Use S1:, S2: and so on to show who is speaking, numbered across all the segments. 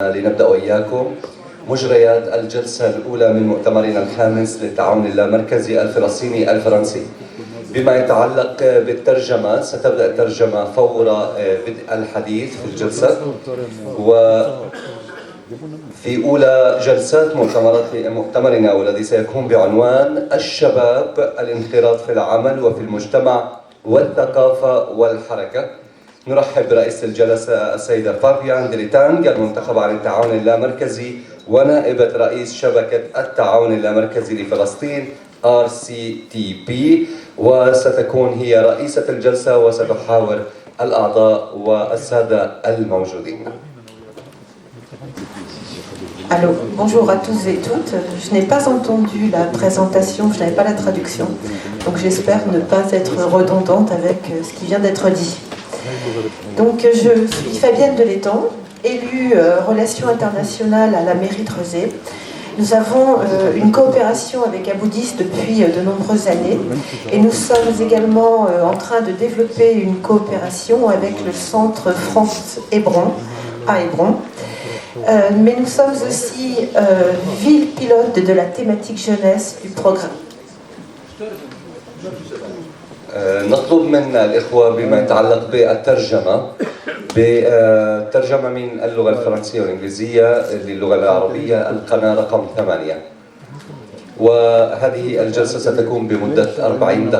S1: لنبدأ وإياكم مجريات الجلسة الأولى من مؤتمرنا الخامس للتعاون اللامركزي الفلسطيني الفرنسي. بما يتعلق بالترجمة، ستبدأ الترجمة فور بدء الحديث في الجلسة. وفي أولى جلسات مؤتمرنا والذي سيكون بعنوان الشباب الانخراط في العمل وفي المجتمع والثقافة والحركة، نرحب برئيس الجلسة السيدة فابيان ديليتانغ المنتخب عن التعاون اللامركزي ونائبة رئيس شبكة التعاون اللامركزي لفلسطين RCTP، وستكون هي رئيسة الجلسة وستحاور الأعضاء والسادة الموجودين.
S2: Alors, bonjour à tous et toutes. Je n'ai pas entendu la présentation, je n'avais pas la traduction, donc j'espère ne pas être redondante avec ce qui vient d'être dit. Donc, je suis Fabienne Delétang, élue Relations internationales à la mairie de Rezé. Nous avons une coopération avec Aboudis depuis de nombreuses années et nous sommes également en train de développer une coopération avec le centre France Hébron à Hébron. Mais nous sommes aussi ville pilote de la thématique jeunesse du programme.
S1: نطلب من الإخوة بما يتعلق بالترجمة من اللغة الفرنسية والإنجليزية للغة العربية القناة رقم 8. وهذه الجلسة ستكون بمدة 40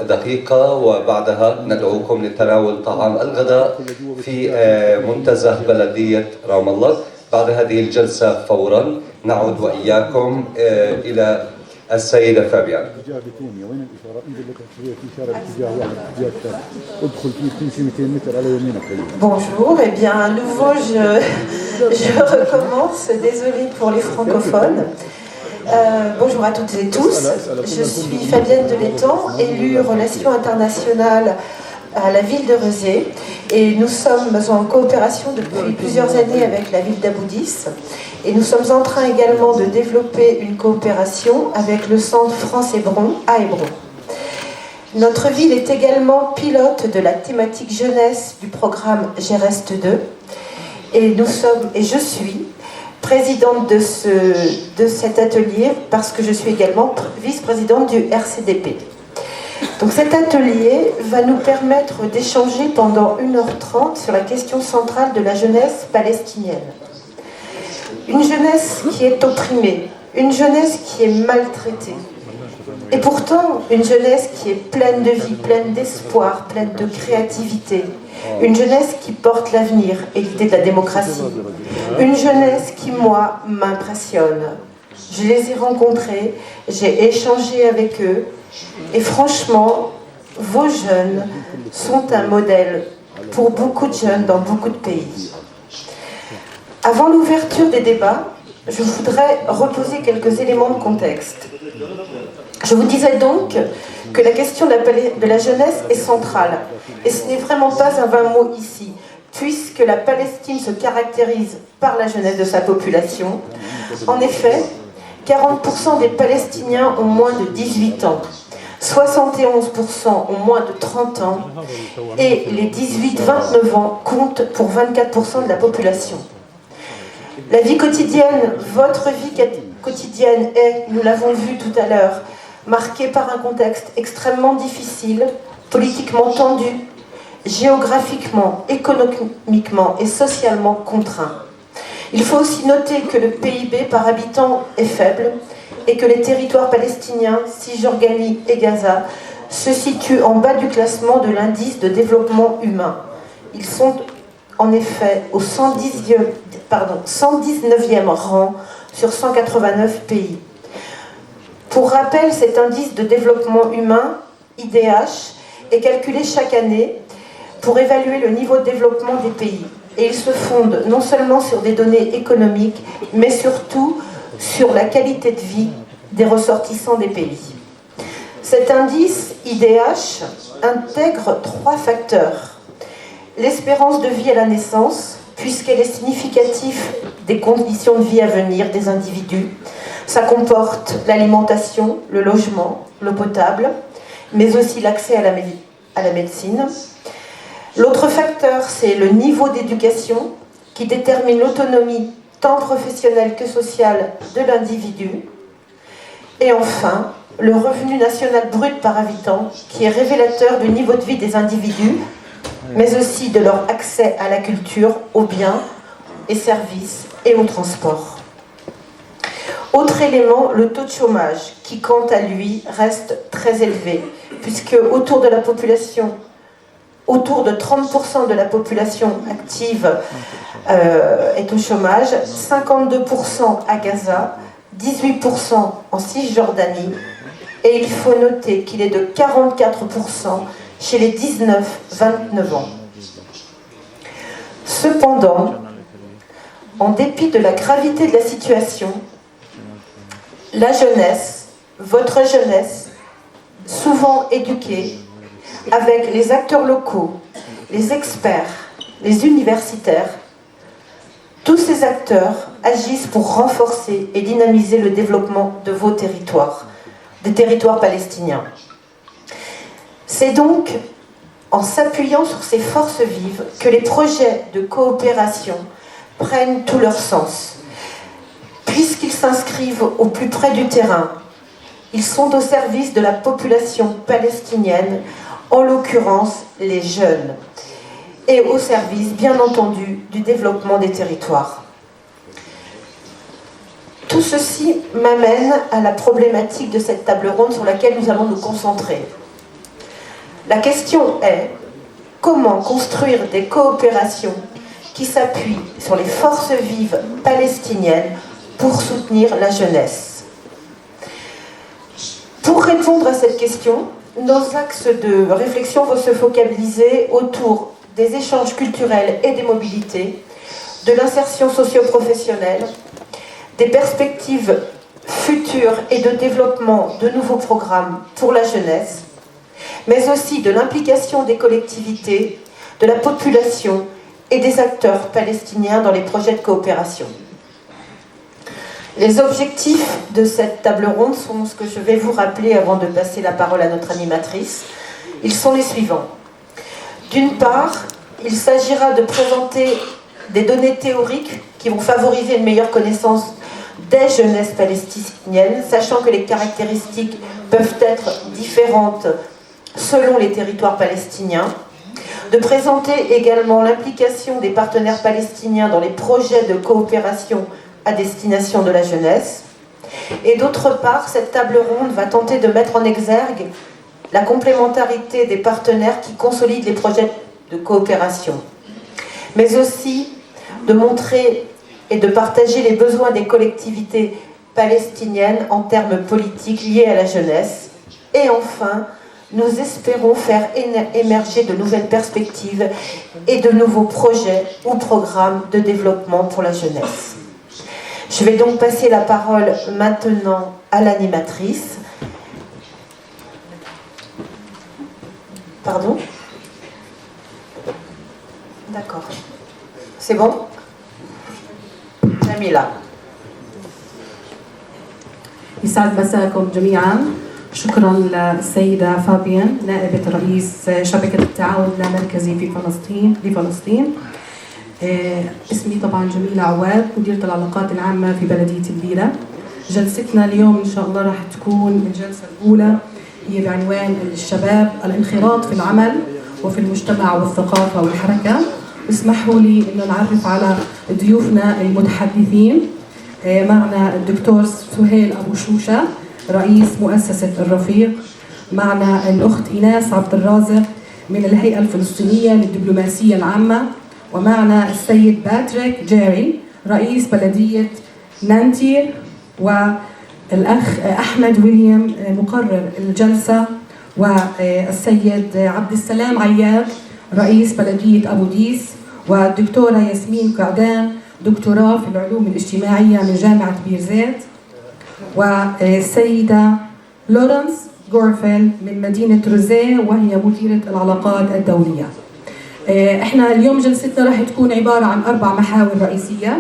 S1: دقيقة، وبعدها ندعوكم لتناول طعام الغداء في منتزه بلدية رام الله. بعد هذه الجلسة فورا نعود وإياكم إلى السيدة فابيان.
S2: Bonjour, et bien à nouveau je recommence, désolée pour les francophones. Bonjour à toutes et tous, je suis Fabienne Delétang, élue Relations internationales à la ville de Rezé, et nous sommes en coopération depuis plusieurs années avec la ville d'Aboudis, et nous sommes en train également de développer une coopération avec le centre France Hébron à Hébron. Notre ville est également pilote de la thématique jeunesse du programme GEREST 2, et je suis présidente de cet atelier parce que je suis également vice-présidente du RCDP. Donc cet atelier va nous permettre d'échanger pendant 1h30 sur la question centrale de la jeunesse palestinienne. Une jeunesse qui est opprimée, une jeunesse qui est maltraitée, et pourtant une jeunesse qui est pleine de vie, pleine d'espoir, pleine de créativité, une jeunesse qui porte l'avenir et l'idée de la démocratie, une jeunesse qui, moi, m'impressionne. Je les ai rencontrés, j'ai échangé avec eux, et franchement, vos jeunes sont un modèle pour beaucoup de jeunes dans beaucoup de pays. Avant l'ouverture des débats, je voudrais reposer quelques éléments de contexte. Je vous disais donc que la question de la jeunesse est centrale, et ce n'est vraiment pas un vain mot ici, puisque la Palestine se caractérise par la jeunesse de sa population. En effet, 40% des Palestiniens ont moins de 18 ans, 71% ont moins de 30 ans, et les 18-29 ans comptent pour 24% de la population. La vie quotidienne, votre vie quotidienne est, nous l'avons vu tout à l'heure, marquée par un contexte extrêmement difficile, politiquement tendu, géographiquement, économiquement et socialement contraint. Il faut aussi noter que le PIB par habitant est faible et que les territoires palestiniens, Cisjordanie et Gaza, se situent en bas du classement de l'indice de développement humain. Ils sont en effet au 119e rang sur 189 pays. Pour rappel, cet indice de développement humain, IDH, est calculé chaque année pour évaluer le niveau de développement des pays. Et il se fonde non seulement sur des données économiques, mais surtout sur la qualité de vie des ressortissants des pays. Cet indice IDH intègre 3 facteurs. L'espérance de vie à la naissance, puisqu'elle est significative des conditions de vie à venir des individus. Ça comporte l'alimentation, le logement, l'eau potable, mais aussi l'accès à la médecine. L'autre facteur, c'est le niveau d'éducation qui détermine l'autonomie tant professionnel que social, de l'individu. Et enfin, le revenu national brut par habitant, qui est révélateur du niveau de vie des individus, mais aussi de leur accès à la culture, aux biens et services et au transport. Autre élément, le taux de chômage, qui quant à lui reste très élevé, puisque autour de 30% de la population active est au chômage, 52% à Gaza, 18% en Cisjordanie, et il faut noter qu'il est de 44% chez les 19-29 ans. Cependant, en dépit de la gravité de la situation, la jeunesse, votre jeunesse, souvent éduquée, avec les acteurs locaux, les experts, les universitaires, tous ces acteurs agissent pour renforcer et dynamiser le développement de vos territoires, des territoires palestiniens. C'est donc en s'appuyant sur ces forces vives que les projets de coopération prennent tout leur sens, puisqu'ils s'inscrivent au plus près du terrain. Ils sont au service de la population palestinienne, en l'occurrence les jeunes, et au service, bien entendu, du développement des territoires. Tout ceci m'amène à la problématique de cette table ronde sur laquelle nous allons nous concentrer. La question est, comment construire des coopérations qui s'appuient sur les forces vives palestiniennes pour soutenir la jeunesse? Pour répondre à cette question, nos axes de réflexion vont se focaliser autour des échanges culturels et des mobilités, de l'insertion socio-professionnelle, des perspectives futures et de développement de nouveaux programmes pour la jeunesse, mais aussi de l'implication des collectivités, de la population et des acteurs palestiniens dans les projets de coopération. Les objectifs de cette table ronde sont ce que je vais vous rappeler avant de passer la parole à notre animatrice. Ils sont les suivants. D'une part, il s'agira de présenter des données théoriques qui vont favoriser une meilleure connaissance des jeunesses palestiniennes, sachant que les caractéristiques peuvent être différentes selon les territoires palestiniens. De présenter également l'implication des partenaires palestiniens dans les projets de coopération à destination de la jeunesse. Et d'autre part, cette table ronde va tenter de mettre en exergue la complémentarité des partenaires qui consolident les projets de coopération, mais aussi de montrer et de partager les besoins des collectivités palestiniennes en termes politiques liés à la jeunesse. Et enfin, nous espérons faire émerger de nouvelles perspectives et de nouveaux projets ou programmes de développement pour la jeunesse. Je vais donc passer la parole maintenant à l'animatrice. Pardon ? D'accord. C'est bon ? جميلة.
S3: يسعد مساكم جميعا. شكرا للسيدة فابيان نائبة رئيس شبكة التعاون اللامركزي في فلسطين. اسمي طبعا جميلة عواد، مديرة العلاقات العامة في بلدية البيرة. جلستنا اليوم إن شاء الله راح تكون الجلسة الأولى هي بعنوان الشباب الانخراط في العمل وفي المجتمع والثقافة والحركة. اسمحوا لي إنه نعرف على ضيوفنا المتحدثين. معنا الدكتور سهيل أبو شوشة رئيس مؤسسة الرفيق. معنا الأخت إيناس عبد الرازق من الهيئة الفلسطينية للدبلوماسية العامة. ومعنا السيد باتريك جيري رئيس بلدية نانتير، والأخ أحمد ويليام مقرر الجلسة، والسيد عبد السلام عياد رئيس بلدية أبو ديس، والدكتورة ياسمين قعدان دكتوراه في العلوم الاجتماعية من جامعة بيرزيت، والسيدة لورنس غورفيل من مدينة روزيه وهي مديرة العلاقات الدولية. احنا اليوم جلستنا راح تكون عبارة عن 4 محاور رئيسية.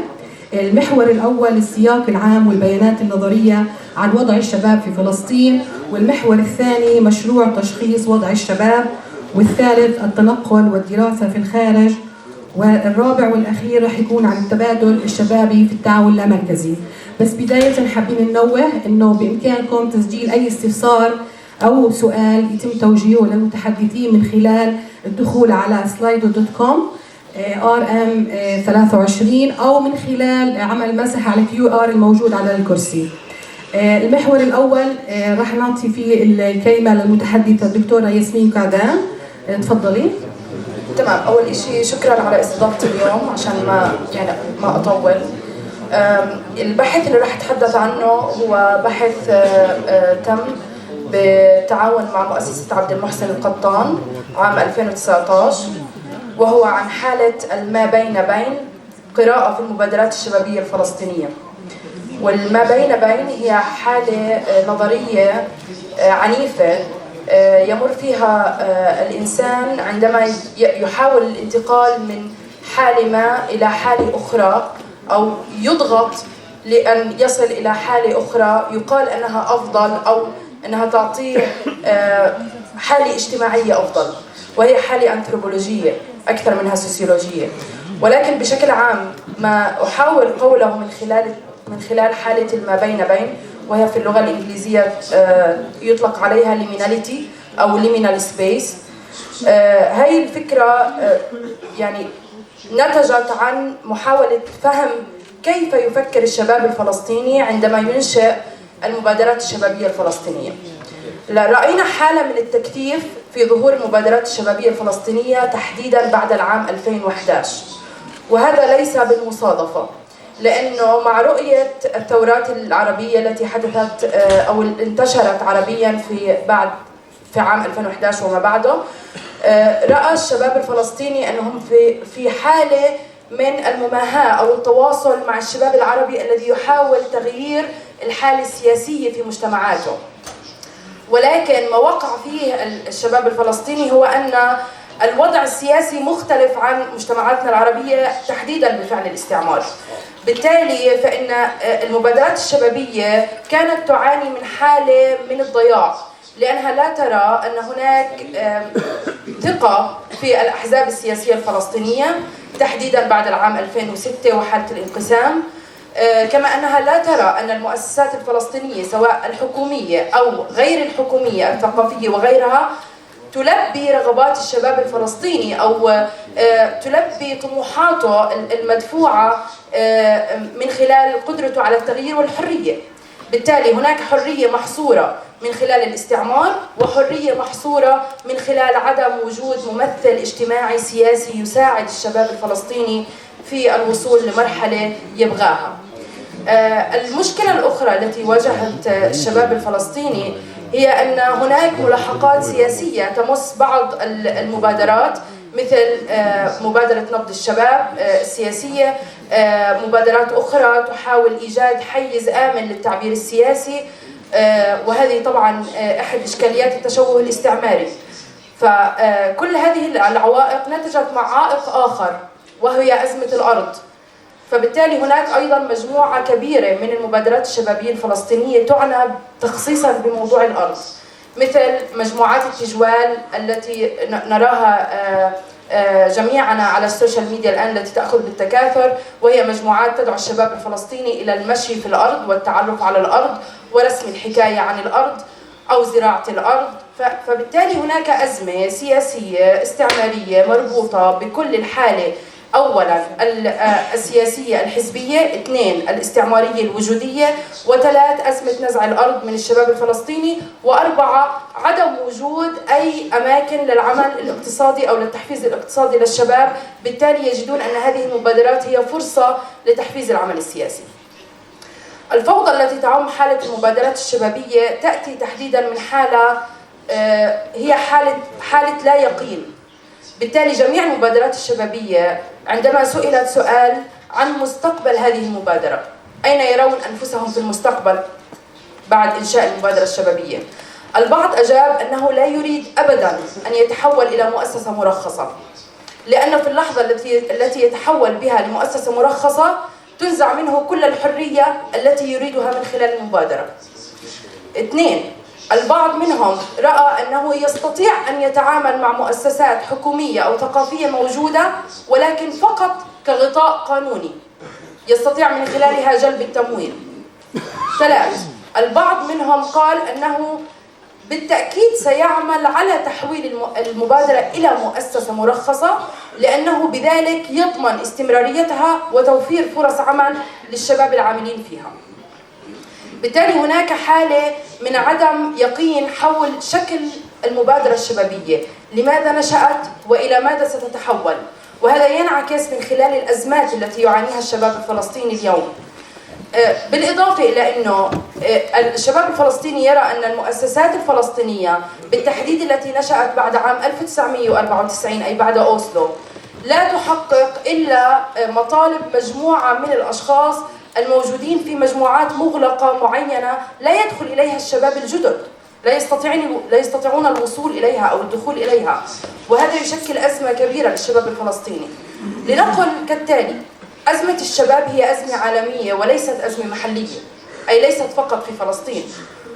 S3: المحور الأول السياق العام والبيانات النظرية عن وضع الشباب في فلسطين، والمحور الثاني مشروع تشخيص وضع الشباب، والثالث التنقل والدراسة في الخارج، والرابع والأخير رح يكون عن التبادل الشبابي في التعاون اللامركزي. بس بداية حابين ننوه إنه بإمكانكم تسجيل أي استفسار أو سؤال يتم توجيهه للمتحدثين من خلال الدخول على slido.com RM23 أو من خلال عمل مسح على QR الموجود على الكرسي. المحور الأول راح نعطي فيه الكلمة للمتحدثة الدكتورة ياسمين قعدان. تفضلي.
S4: تمام. أول شيء شكرا على استضافتي اليوم عشان ما أطول. البحث اللي راح أتحدث عنه هو بحث تم بالتعاون مع مؤسسة عبد المحسن القطان عام 2019، وهو عن حالة الما بين قراءة في المبادرات الشبابية الفلسطينية. والما بين هي حالة نظرية عنيفة يمر فيها الإنسان عندما يحاول الانتقال من حالة ما إلى حالة أخرى، أو يضغط لأن يصل إلى حالة أخرى يقال أنها أفضل أو أنها تعطيه حالة اجتماعية أفضل، وهي حالة أنثروبولوجية أكثر منها سوسيولوجية. ولكن بشكل عام ما أحاول قوله من خلال حالة الما بين وهي في اللغة الإنجليزية يطلق عليها liminality أو liminal space. هاي الفكرة يعني نتجت عن محاولة فهم كيف يفكر الشباب الفلسطيني عندما ينشئ المبادرات الشبابية الفلسطينية. رأينا حالة من التكثيف في ظهور المبادرات الشبابية الفلسطينية تحديداً بعد العام 2011، وهذا ليس بالمصادفة، لأنه مع رؤية الثورات العربية التي حدثت أو انتشرت عربياً في عام 2011 وما بعده، رأى الشباب الفلسطيني أنهم في حالة من المماهاة أو التواصل مع الشباب العربي الذي يحاول تغيير الحالة السياسية في مجتمعاته. ولكن ما وقع فيه الشباب الفلسطيني هو أن الوضع السياسي مختلف عن مجتمعاتنا العربية تحديداً بفعل الاستعمار. بالتالي فإن المبادرات الشبابية كانت تعاني من حالة من الضياع، لأنها لا ترى أن هناك ثقة في الأحزاب السياسية الفلسطينية تحديداً بعد العام 2006 وحالة الانقسام، كما أنها لا ترى أن المؤسسات الفلسطينية سواء الحكومية أو غير الحكومية الثقافية وغيرها تلبي رغبات الشباب الفلسطيني أو تلبي طموحاته المدفوعة من خلال قدرته على التغيير والحرية. بالتالي هناك حرية محصورة من خلال الاستعمار، وحرية محصورة من خلال عدم وجود ممثل اجتماعي سياسي يساعد الشباب الفلسطيني في الوصول لمرحلة يبغاها. المشكلة الأخرى التي واجهت الشباب الفلسطيني هي أن هناك ملاحقات سياسية تمس بعض المبادرات، مثل مبادرة نبض الشباب السياسية، مبادرات أخرى تحاول إيجاد حيز آمن للتعبير السياسي، وهذه طبعا أحد إشكاليات التشوه الاستعماري. فكل هذه العوائق نتجت مع عائق آخر وهي أزمة الأرض. فبالتالي هناك أيضا مجموعة كبيرة من المبادرات الشبابية الفلسطينية تعنى تخصيصا بموضوع الأرض، مثل مجموعات التجوال التي نراها جميعنا على السوشيال ميديا الآن التي تأخذ بالتكاثر، وهي مجموعات تدعو الشباب الفلسطيني إلى المشي في الأرض والتعرف على الأرض ورسم الحكاية عن الأرض أو زراعة الأرض. فبالتالي هناك أزمة سياسية استعمارية مربوطة بكل الحالة، أولاً السياسية الحزبية، اثنين الاستعمارية الوجودية، وثلاث أزمة نزع الأرض من الشباب الفلسطيني، وأربعة عدم وجود أي أماكن للعمل الاقتصادي أو للتحفيز الاقتصادي للشباب. بالتالي يجدون أن هذه المبادرات هي فرصة لتحفيز العمل السياسي. الفوضى التي تعم حالة المبادرات الشبابية تأتي تحديداً من حالة هي حالة لا يقين. بالتالي جميع المبادرات الشبابية عندما سئلت سؤال عن مستقبل هذه المبادرة، أين يرون أنفسهم في المستقبل بعد إنشاء المبادرة الشبابية، البعض أجاب أنه لا يريد أبداً أن يتحول إلى مؤسسة مرخصة، لأنه في اللحظة التي يتحول بها لمؤسسة مرخصة تنزع منه كل الحرية التي يريدها من خلال المبادرة. اثنين، البعض منهم رأى أنه يستطيع أن يتعامل مع مؤسسات حكومية أو ثقافية موجودة ولكن فقط كغطاء قانوني يستطيع من خلالها جلب التمويل. 3. البعض منهم قال أنه بالتأكيد سيعمل على تحويل المبادرة إلى مؤسسة مرخصة لأنه بذلك يضمن استمراريتها وتوفير فرص عمل للشباب العاملين فيها. بالتالي هناك حالة من عدم يقين حول شكل المبادرة الشبابية، لماذا نشأت وإلى ماذا ستتحول، وهذا ينعكس من خلال الأزمات التي يعانيها الشباب الفلسطيني اليوم. بالإضافة إلى أنه الشباب الفلسطيني يرى أن المؤسسات الفلسطينية بالتحديد التي نشأت بعد عام 1994 أي بعد أوسلو لا تحقق إلا مطالب مجموعة من الأشخاص الموجودين في مجموعات مغلقة معينة لا يدخل إليها الشباب الجدد، لا يستطيعون الوصول إليها أو الدخول إليها، وهذا يشكل أزمة كبيرة للشباب الفلسطيني. لنقل كالتالي: أزمة الشباب هي أزمة عالمية وليست أزمة محلية، أي ليست فقط في فلسطين،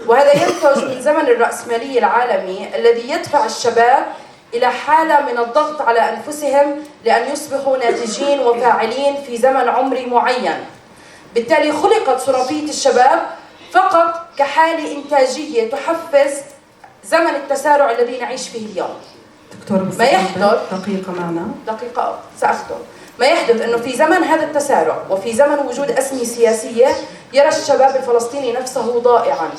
S4: وهذا ينتج من زمن الرأسمالية العالمي الذي يدفع الشباب إلى حالة من الضغط على أنفسهم لأن يصبحوا ناتجين وفاعلين في زمن عمري معين. بالتالي خلقت صنوفية الشباب فقط كحالة إنتاجية تحفز زمن التسارع الذي نعيش فيه اليوم.
S3: دكتور
S4: ما يحدث
S3: دقيقة معنا.
S4: دقيقة سأختم. ما يحدث أنه في زمن هذا التسارع وفي زمن وجود أزمة سياسية يرى الشباب الفلسطيني نفسه ضائعا،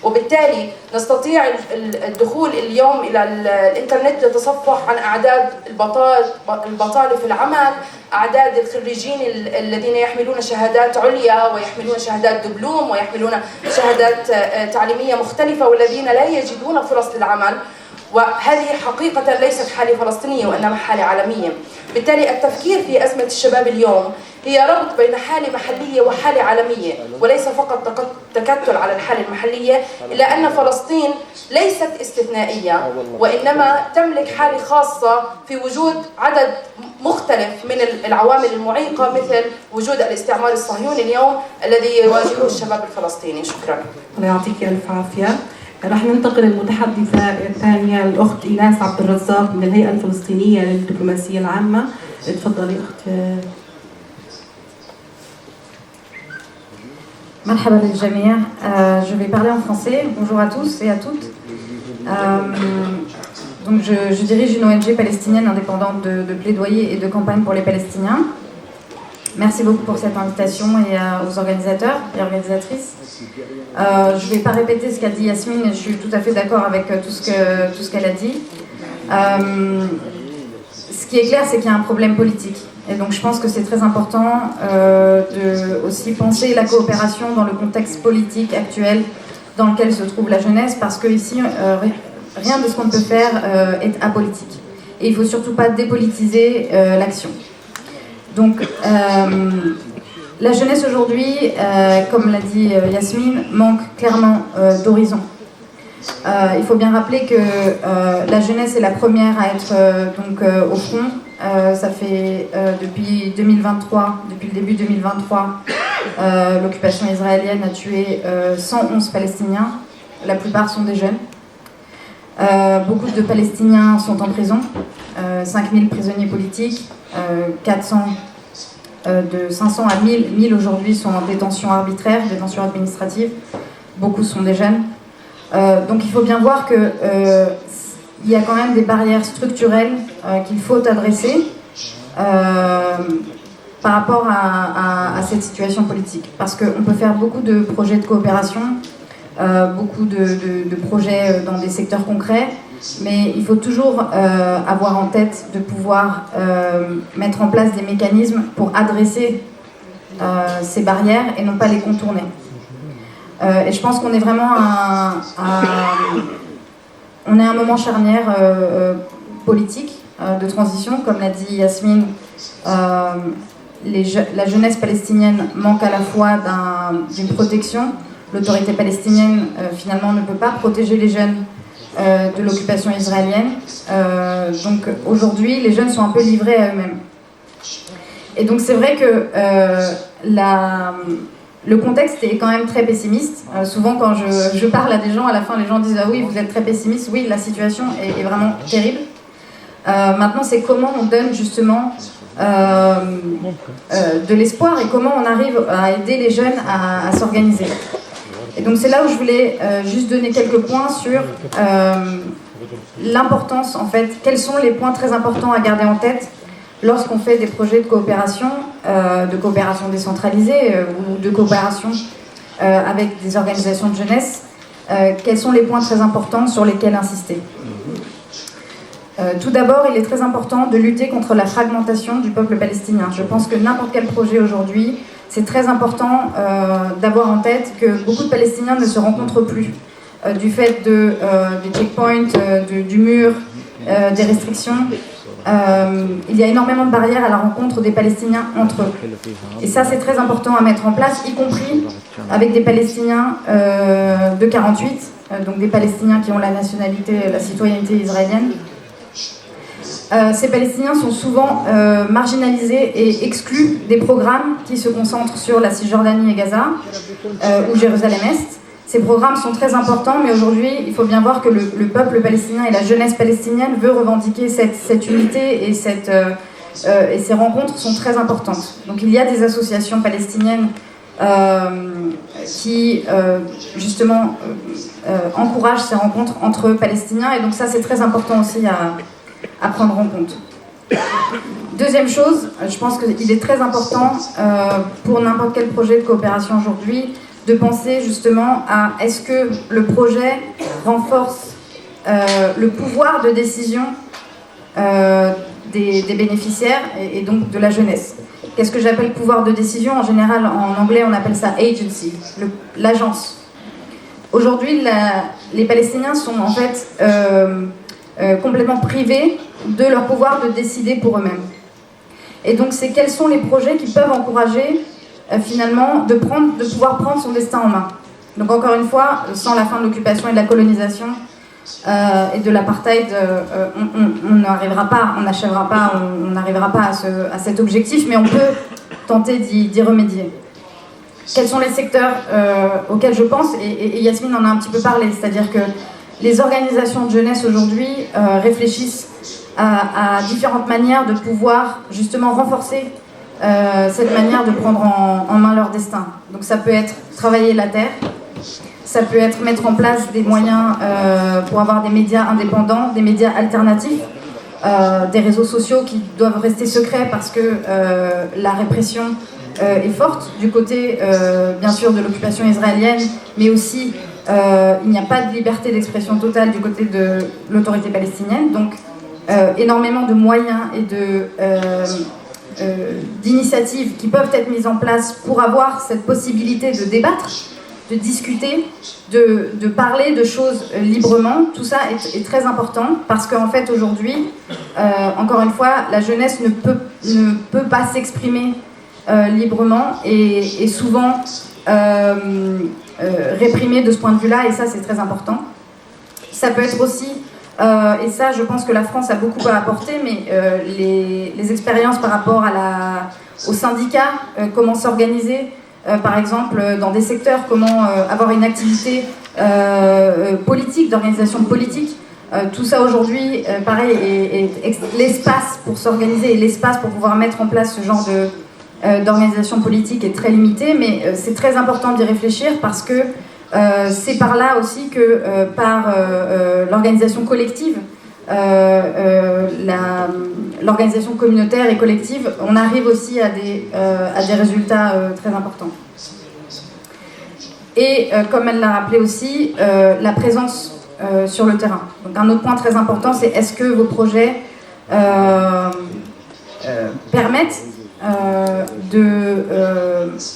S4: وبالتالي نستطيع الدخول اليوم إلى الإنترنت لتصفح عن أعداد البطالة في العمل، أعداد الخريجين الذين يحملون شهادات عليا ويحملون شهادات دبلوم ويحملون شهادات تعليمية مختلفة والذين لا يجدون فرص للعمل، وهذه حقيقة ليست حالة فلسطينية وإنما حالة عالمية. بالتالي التفكير في أزمة الشباب اليوم هي ربط بين حالة محلية وحالة عالمية، وليس فقط تكتل على الحالة المحلية، إلا أن فلسطين ليست استثنائية وإنما تملك حالة خاصة في وجود عدد مختلف من العوامل المعيقة مثل وجود الاستعمار الصهيوني اليوم الذي يواجهه الشباب الفلسطيني. شكرا.
S3: الله يعطيك ألف عافية. رح ننتقل للمتحدثة الثانية الأخت إيناس عبد الرزاق من الهيئة الفلسطينية للدبلوماسية العامة. تفضلي أخت.
S5: مرحبا للجميع. Je vais parler en français. Bonjour à tous et à toutes. Donc je dirige une ONG palestinienne indépendante de plaidoyer et de campagne pour les Palestiniens. Merci beaucoup pour cette invitation et aux organisateurs et organisatrices. Je ne vais pas répéter ce qu'a dit Yasmine, je suis tout à fait d'accord avec tout ce qu'elle a dit. Ce qui est clair, c'est qu'il y a un problème politique. Et donc je pense que c'est très important de aussi penser la coopération dans le contexte politique actuel dans lequel se trouve la jeunesse, parce que ici, rien de ce qu'on peut faire est apolitique. Et il ne faut surtout pas dépolitiser l'action. Donc, la jeunesse aujourd'hui, comme l'a dit Yasmine, manque clairement d'horizon. Il faut bien rappeler que la jeunesse est la première à être au front. Ça fait depuis 2023, depuis le début 2023, l'occupation israélienne a tué 111 Palestiniens. La plupart sont des jeunes. Beaucoup de Palestiniens sont en prison. 5000 prisonniers politiques. 400, de 500 à 1000 aujourd'hui sont en détention arbitraire, détention administrative. Beaucoup sont des jeunes. Donc il faut bien voir qu'il y a quand même des barrières structurelles qu'il faut adresser par rapport à cette situation politique. Parce qu'on peut faire beaucoup de projets de coopération, beaucoup de projets dans des secteurs concrets, mais il faut toujours avoir en tête de pouvoir mettre en place des mécanismes pour adresser ces barrières et non pas les contourner. Et je pense qu'on est vraiment on est à un moment charnière politique de transition. Comme l'a dit Yasmine, la jeunesse palestinienne manque à la fois d'une protection. L'autorité palestinienne finalement ne peut pas protéger les jeunes de l'occupation israélienne. Donc aujourd'hui, les jeunes sont un peu livrés à eux-mêmes. Et donc c'est vrai que le contexte est quand même très pessimiste. Souvent, quand je parle à des gens, à la fin, les gens disent « Ah oui, vous êtes très pessimiste. » Oui, la situation est vraiment terrible. Maintenant, c'est comment on donne justement de l'espoir et comment on arrive à aider les jeunes à s'organiser. Et donc, c'est là où je voulais juste donner quelques points sur l'importance, en fait, quels sont les points très importants à garder en tête lorsqu'on fait des projets de coopération décentralisée ou de coopération avec des organisations de jeunesse, quels sont les points très importants sur lesquels insister. Tout d'abord, il est très important de lutter contre la fragmentation du peuple palestinien. Je pense que n'importe quel projet aujourd'hui, c'est très important d'avoir en tête que beaucoup de Palestiniens ne se rencontrent plus du fait des checkpoints, du mur, des restrictions. Il y a énormément de barrières à la rencontre des Palestiniens entre eux. Et ça, c'est très important à mettre en place, y compris avec des Palestiniens de 48, donc des Palestiniens qui ont la citoyenneté israélienne. Ces Palestiniens sont souvent marginalisés et exclus des programmes qui se concentrent sur la Cisjordanie et Gaza ou Jérusalem-Est. Ces programmes sont très importants, mais aujourd'hui, il faut bien voir que le peuple palestinien et la jeunesse palestinienne veut revendiquer cette unité et ces rencontres sont très importantes. Donc il y a des associations palestiniennes qui, justement, encouragent ces rencontres entre Palestiniens, et donc ça, c'est très important aussi à prendre en compte. Deuxième chose, je pense qu'il est très important pour n'importe quel projet de coopération aujourd'hui de penser justement à est-ce que le projet renforce le pouvoir de décision des bénéficiaires et donc de la jeunesse. Qu'est-ce que j'appelle pouvoir de décision? En général, en anglais, on appelle ça agency, l'agence. Aujourd'hui, les Palestiniens sont en fait complètement privés de leur pouvoir de décider pour eux-mêmes. Et donc, c'est quels sont les projets qui peuvent encourager finalement de pouvoir prendre son destin en main. Donc encore une fois, sans la fin de l'occupation et de la colonisation et de l'apartheid, on n'arrivera pas à cet objectif, mais on peut tenter d'y remédier. Quels sont les secteurs auxquels je pense, et Yasmine en a un petit peu parlé, c'est-à-dire que les organisations de jeunesse aujourd'hui réfléchissent à différentes manières de pouvoir justement renforcer cette manière de prendre en main leur destin. Donc ça peut être travailler la terre, ça peut être mettre en place des moyens pour avoir des médias indépendants, des médias alternatifs, des réseaux sociaux qui doivent rester secrets parce que la répression est forte du côté bien sûr de l'occupation israélienne, mais aussi il n'y a pas de liberté d'expression totale du côté de l'autorité palestinienne. Donc énormément de moyens et d'initiatives qui peuvent être mises en place pour avoir cette possibilité de débattre, de discuter, de parler de choses librement. Tout ça est très important parce qu'en fait aujourd'hui, encore une fois, la jeunesse ne peut pas s'exprimer librement et souvent réprimée de ce point de vue-là, et ça c'est très important. Ça peut être aussi et ça, je pense que la France a beaucoup à apporter, mais les expériences par rapport aux syndicats, comment s'organiser, par exemple, dans des secteurs, comment avoir une activité politique, d'organisation politique. Tout ça aujourd'hui, pareil, est l'espace pour s'organiser et l'espace pour pouvoir mettre en place ce genre d'organisation politique est très limité, mais c'est très important d'y réfléchir parce que c'est par là aussi que par l'organisation collective, l'organisation communautaire et collective, on arrive aussi à des résultats très importants. Et comme elle l'a rappelé aussi, la présence sur le terrain. Donc un autre point très important, c'est est-ce que vos projets permettent de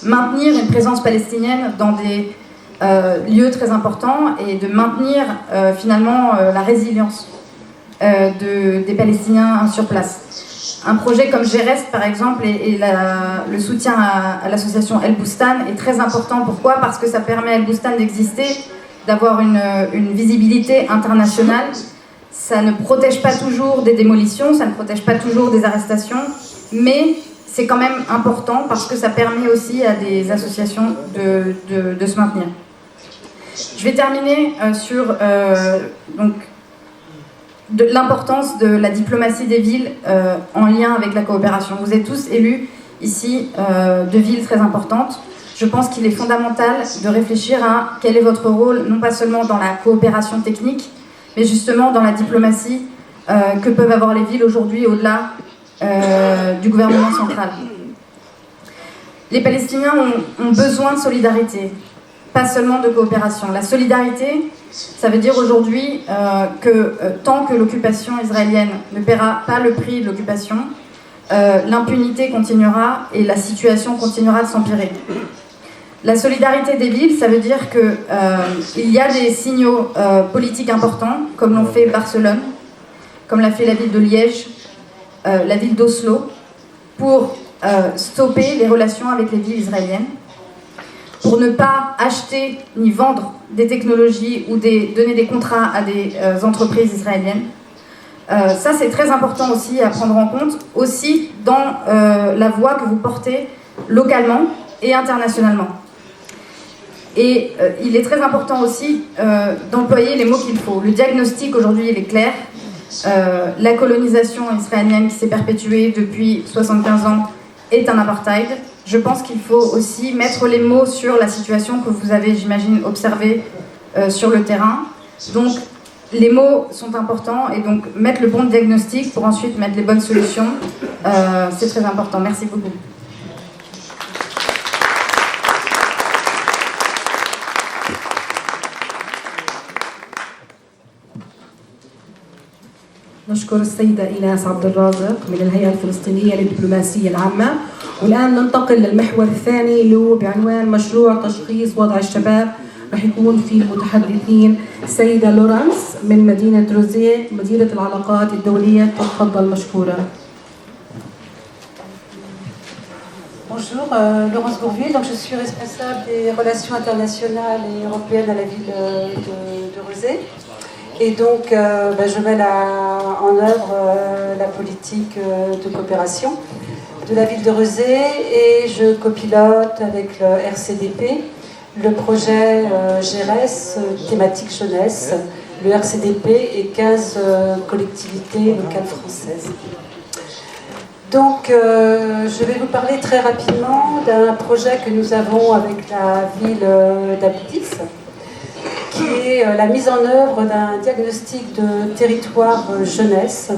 S5: maintenir une présence palestinienne dans des lieux très importants et de maintenir finalement la résilience des Palestiniens sur place. Un projet comme Gérest par exemple et le soutien à l'association El Boustan est très important. Pourquoi? Parce que ça permet à El Boustan d'exister, d'avoir une visibilité internationale. Ça ne protège pas toujours des démolitions, ça ne protège pas toujours des arrestations, mais c'est quand même important parce que ça permet aussi à des associations de se maintenir. Je vais terminer sur l'importance de la diplomatie des villes en lien avec la coopération. Vous êtes tous élus ici de villes très importantes. Je pense qu'il est fondamental de réfléchir à quel est votre rôle, non pas seulement dans la coopération technique, mais justement dans la diplomatie que peuvent avoir les villes aujourd'hui au-delà du gouvernement central. Les Palestiniens ont besoin de solidarité, pas seulement de coopération. La solidarité, ça veut dire aujourd'hui que tant que l'occupation israélienne ne paiera pas le prix de l'occupation, l'impunité continuera et la situation continuera de s'empirer. La solidarité des villes, ça veut dire qu'il y a des signaux politiques importants, comme l'ont fait Barcelone, comme l'a fait la ville de Liège, la ville d'Oslo, pour stopper les relations avec les villes israéliennes, pour ne pas acheter ni vendre des technologies ou donner des contrats à des entreprises israéliennes. Ça, c'est très important aussi à prendre en compte, aussi dans la voix que vous portez localement et internationalement. Et il est très important aussi d'employer les mots qu'il faut. Le diagnostic aujourd'hui, il est clair. La colonisation israélienne qui s'est perpétuée depuis 75 ans est un apartheid. Je pense qu'il faut aussi mettre les mots sur la situation que vous avez, j'imagine, observée sur le terrain. Donc, les mots sont importants et donc mettre le bon diagnostic pour ensuite mettre les bonnes solutions, c'est très important. Merci beaucoup.
S3: نشكر السيدة إيناس عبد الرازق من الهيئة الفلسطينية للدبلوماسية العامة. والآن ننتقل للمحور الثاني اللي بعنوان مشروع تشخيص وضع الشباب. رح يكون في المتحدثين السيدة لورانس من مدينة روزيه مديرة العلاقات الدولية. تفضل مشكورة.
S6: Bonjour, Laurence Bourville, donc je suis responsable des relations internationales et européennes à la ville de Rezé. Et donc, je mets en œuvre la politique de coopération de la ville de Rezé et je copilote avec le RCDP le projet GERES, thématique jeunesse, le RCDP et 15 collectivités locales françaises. Donc, je vais vous parler très rapidement d'un projet que nous avons avec la ville d'Aboudis, qui est la mise en œuvre d'un diagnostic de territoire jeunesse.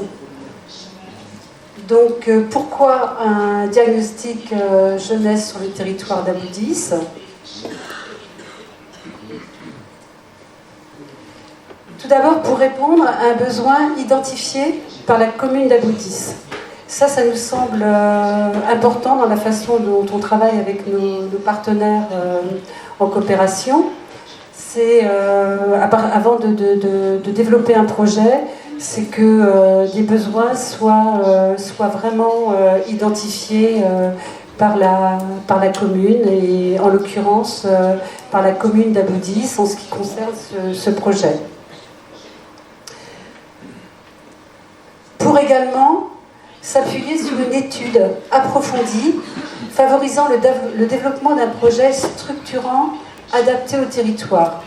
S6: Donc, pourquoi un diagnostic jeunesse sur le territoire d'Aboudis ? Tout d'abord, pour répondre à un besoin identifié par la commune d'Aboudis. Ça nous semble important dans la façon dont on travaille avec nos partenaires en coopération. C'est avant de développer un projet, c'est que des besoins soient vraiment identifiés par la commune et en l'occurrence par la commune d'Aboudis en ce qui concerne ce projet. Pour également s'appuyer sur une étude approfondie favorisant le développement d'un projet structurant adapté au territoire.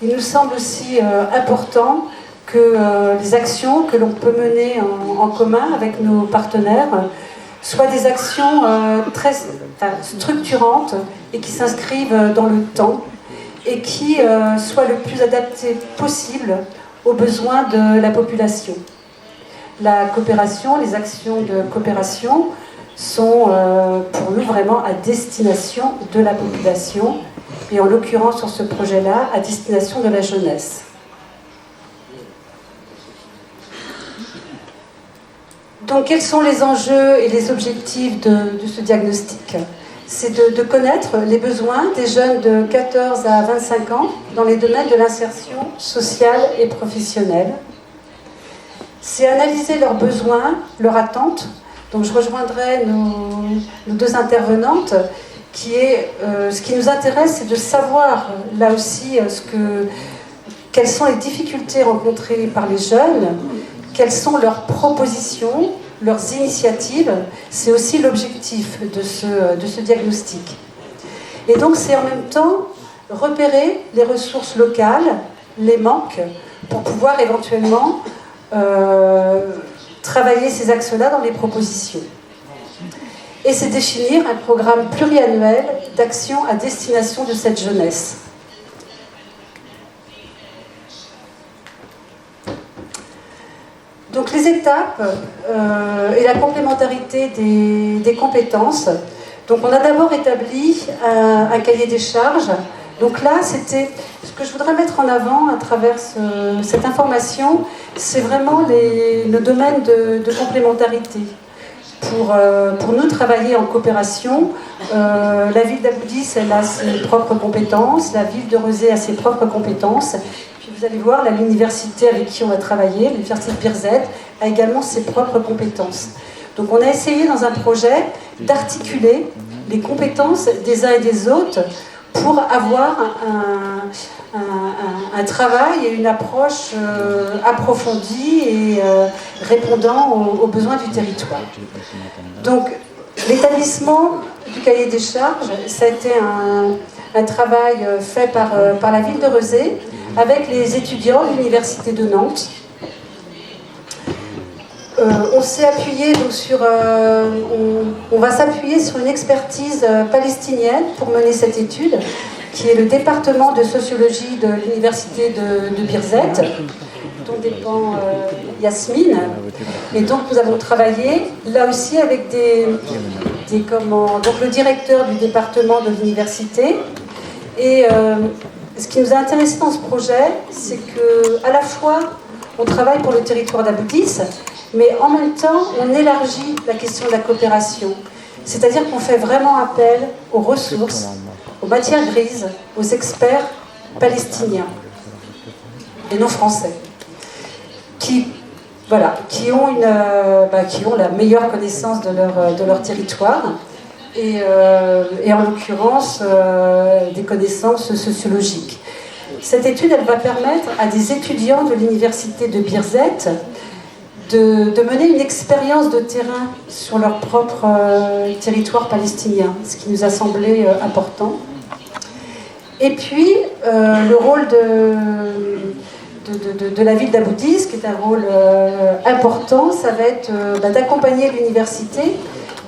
S6: Il nous semble aussi important que les actions que l'on peut mener en commun avec nos partenaires soient des actions très structurantes et qui s'inscrivent dans le temps et qui soient le plus adaptées possible aux besoins de la population. La coopération, les actions de coopération sont pour nous vraiment à destination de la population et en l'occurrence sur ce projet-là, à destination de la jeunesse. Donc quels sont les enjeux et les objectifs de ce diagnostic ? C'est de connaître les besoins des jeunes de 14 à 25 ans dans les domaines de l'insertion sociale et professionnelle. C'est analyser leurs besoins, leurs attentes. Donc je rejoindrai nos deux intervenantes, ce qui nous intéresse, c'est de savoir là aussi quelles sont les difficultés rencontrées par les jeunes, quelles sont leurs propositions leurs initiatives, c'est aussi l'objectif de ce diagnostic. Et donc c'est en même temps repérer les ressources locales, les manques, pour pouvoir éventuellement travailler ces axes-là dans les propositions. Et c'est définir un programme pluriannuel d'action à destination de cette jeunesse. Donc les étapes et la complémentarité des compétences. Donc on a d'abord établi un cahier des charges. Donc là, c'était ce que je voudrais mettre en avant à travers cette information, c'est vraiment le domaine de complémentarité. Pour nous travailler en coopération, la ville d'Aboudis, elle a ses propres compétences, la ville de Rezé a ses propres compétences. Puis vous allez voir, l'université avec qui on va travailler, l'université de Birzeit, a également ses propres compétences. Donc on a essayé dans un projet d'articuler les compétences des uns et des autres pour avoir un travail et une approche approfondie et répondant aux besoins du territoire. Donc l'établissement du cahier des charges, ça a été un travail fait par la ville de Rezé avec les étudiants de l'université de Nantes. On s'est appuyé donc on va s'appuyer sur une expertise palestinienne pour mener cette étude, qui est le département de sociologie de l'université de Birzeit, dont dépend Yasmine. Et donc nous avons travaillé là aussi avec donc le directeur du département de l'université. Et ce qui nous a intéressé dans ce projet, c'est que à la fois on travaille pour le territoire d'Aboudis, mais en même temps, on élargit la question de la coopération. C'est-à-dire qu'on fait vraiment appel aux ressources, aux matières grises, aux experts palestiniens et non français, qui ont la meilleure connaissance de leur territoire et en l'occurrence des connaissances sociologiques. Cette étude, elle va permettre à des étudiants de l'université de Birzeit de mener une expérience de terrain sur leur propre territoire palestinien, ce qui nous a semblé important. Et puis, le rôle de la ville d'Aboudis, qui est un rôle important, ça va être d'accompagner l'université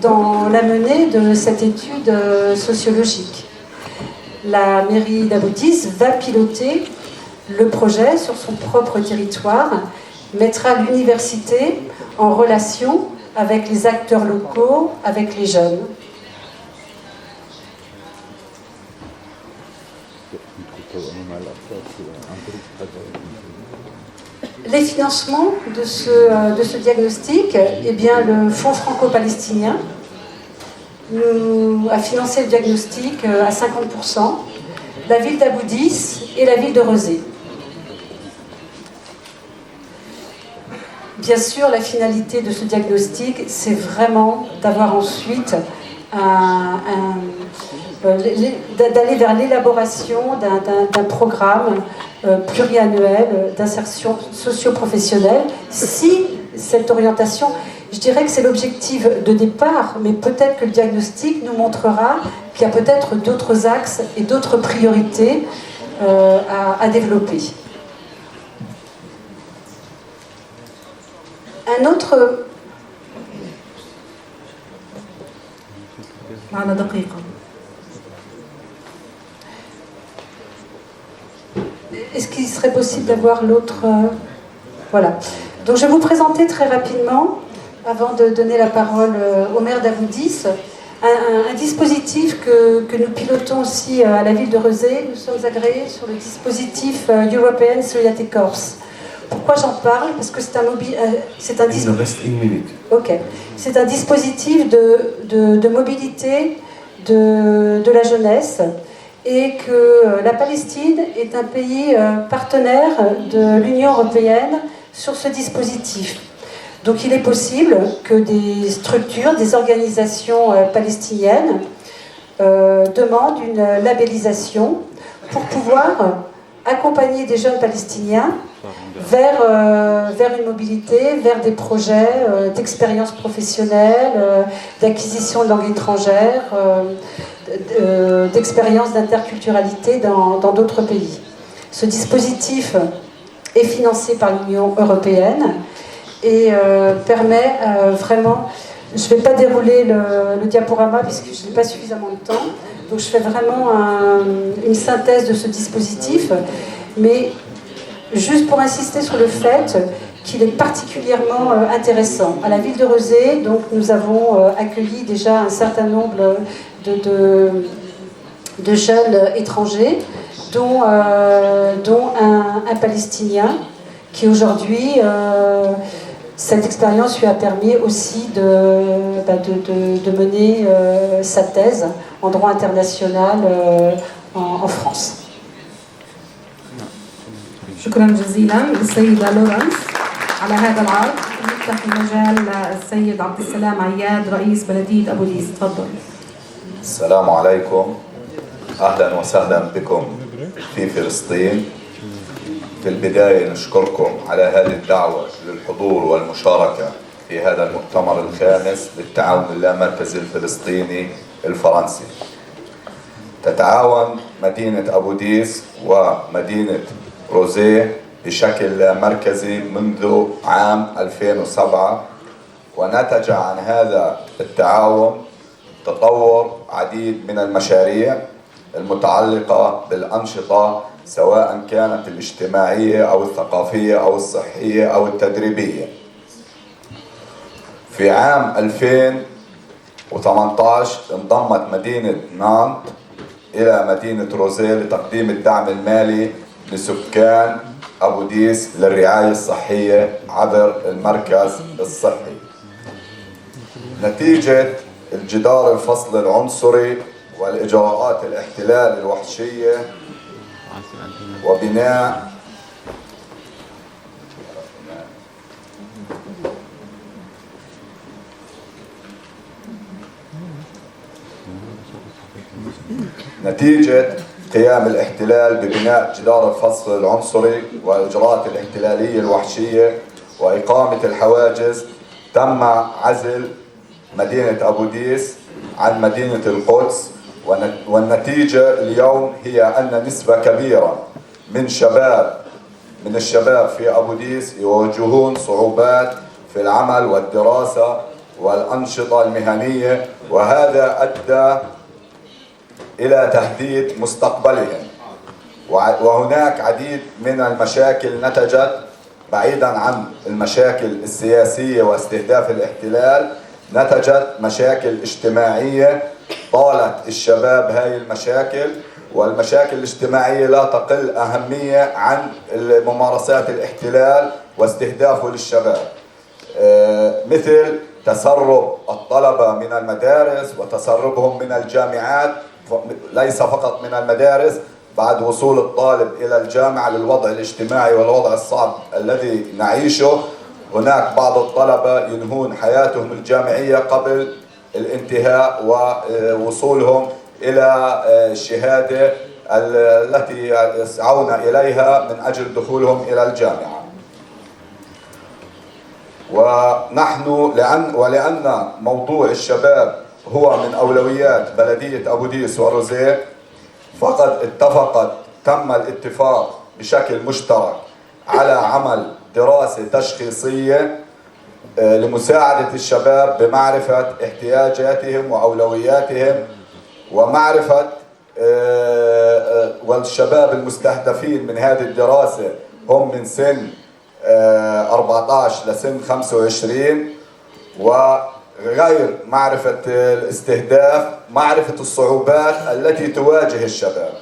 S6: dans la menée de cette étude sociologique. La mairie d'Aboudis va piloter le projet sur son propre territoire, mettra l'université en relation avec les acteurs locaux, avec les jeunes. Les financements de ce diagnostic, eh bien, le Fonds franco-palestinien a financé le diagnostic à 50%, la ville d'Aboudis et la ville de Rezé. Bien sûr, la finalité de ce diagnostic, c'est vraiment d'avoir ensuite d'aller vers l'élaboration d'un programme pluriannuel d'insertion socio-professionnelle. Si cette orientation, je dirais que c'est l'objectif de départ, mais peut-être que le diagnostic nous montrera qu'il y a peut-être d'autres axes et d'autres priorités à développer. Un autre... Est-ce qu'il serait possible d'avoir l'autre... Voilà. Donc je vais vous présenter très rapidement, avant de donner la parole au maire d'Aboudis, un dispositif que nous pilotons aussi à la ville de Rezé. Nous sommes agréés sur le dispositif European Solidarity Corps. Pourquoi j'en parle? Parce que c'est un dispositif. Ok. C'est un dispositif de mobilité de la jeunesse, et que la Palestine est un pays partenaire de l'Union européenne sur ce dispositif. Donc il est possible que des structures, des organisations palestiniennes demandent une labellisation pour pouvoir accompagner des jeunes palestiniens vers une mobilité, vers des projets d'expérience professionnelle, d'acquisition de langue étrangère, d'expérience d'interculturalité dans d'autres pays. Ce dispositif est financé par l'Union européenne et permet vraiment... Je ne vais pas dérouler le diaporama puisque je n'ai pas suffisamment de temps, donc je fais vraiment une synthèse de ce dispositif, mais juste pour insister sur le fait qu'il est particulièrement intéressant. À la ville de Rezé, donc, nous avons accueilli déjà un certain nombre de jeunes étrangers, dont un Palestinien qui aujourd'hui... cette expérience lui a permis aussi de mener sa thèse en droit international en France.
S3: شكرا جزيلا للسيدة لورنس على هذا العرض. نفتح المجال السيد عبد السلام عياد رئيس بلدية أبو ديس. تفضل.
S7: السلام عليكم، أهلا وسهلا بكم في فلسطين. في البداية نشكركم على هذه الدعوة للحضور والمشاركة في هذا المؤتمر الخامس للتعاون اللامركزي الفلسطيني الفرنسي. تتعاون مدينة أبو ديس ومدينة روزيه بشكل لامركزي منذ عام 2007، ونتج عن هذا التعاون تطور عديد من المشاريع المتعلقة بالأنشطة سواء كانت الاجتماعية أو الثقافية أو الصحية أو التدريبية. في عام 2018 انضمت مدينة نانت إلى مدينة روزيه لتقديم الدعم المالي لسكان أبو ديس للرعاية الصحية عبر المركز الصحي. نتيجة الجدار الفصل العنصري والإجراءات الاحتلال الوحشية وبناء نتيجة قيام الاحتلال ببناء جدار الفصل العنصري والإجراءات الاحتلالية الوحشية وإقامة الحواجز، تم عزل مدينة أبو ديس عن مدينة القدس، والنتيجة اليوم هي أن نسبة كبيرة من الشباب في أبو ديس يواجهون صعوبات في العمل والدراسة والأنشطة المهنية، وهذا أدى إلى تهديد مستقبلهم. وهناك عديد من المشاكل نتجت بعيدا عن المشاكل السياسية واستهداف الاحتلال، نتجت مشاكل اجتماعية طالت الشباب هاي المشاكل، والمشاكل الاجتماعية لا تقل أهمية عن ممارسات الاحتلال واستهدافه للشباب، مثل تسرب الطلبة من المدارس وتسربهم من الجامعات، ليس فقط من المدارس، بعد وصول الطالب إلى الجامعة للوضع الاجتماعي والوضع الصعب الذي نعيشه. هناك بعض الطلبة ينهون حياتهم الجامعية قبل الانتهاء ووصولهم إلى الشهادة التي يسعون إليها من أجل دخولهم إلى الجامعة. ونحن ولأن موضوع الشباب هو من أولويات بلدية أبو ديس وروزيه، فقد تم الاتفاق بشكل مشترك على عمل دراسة تشخيصية لمساعدة الشباب بمعرفة احتياجاتهم وأولوياتهم ومعرفة والشباب المستهدفين من هذه الدراسة هم من سن 14 لسن 25، وغير معرفة الاستهداف معرفة الصعوبات التي تواجه الشباب،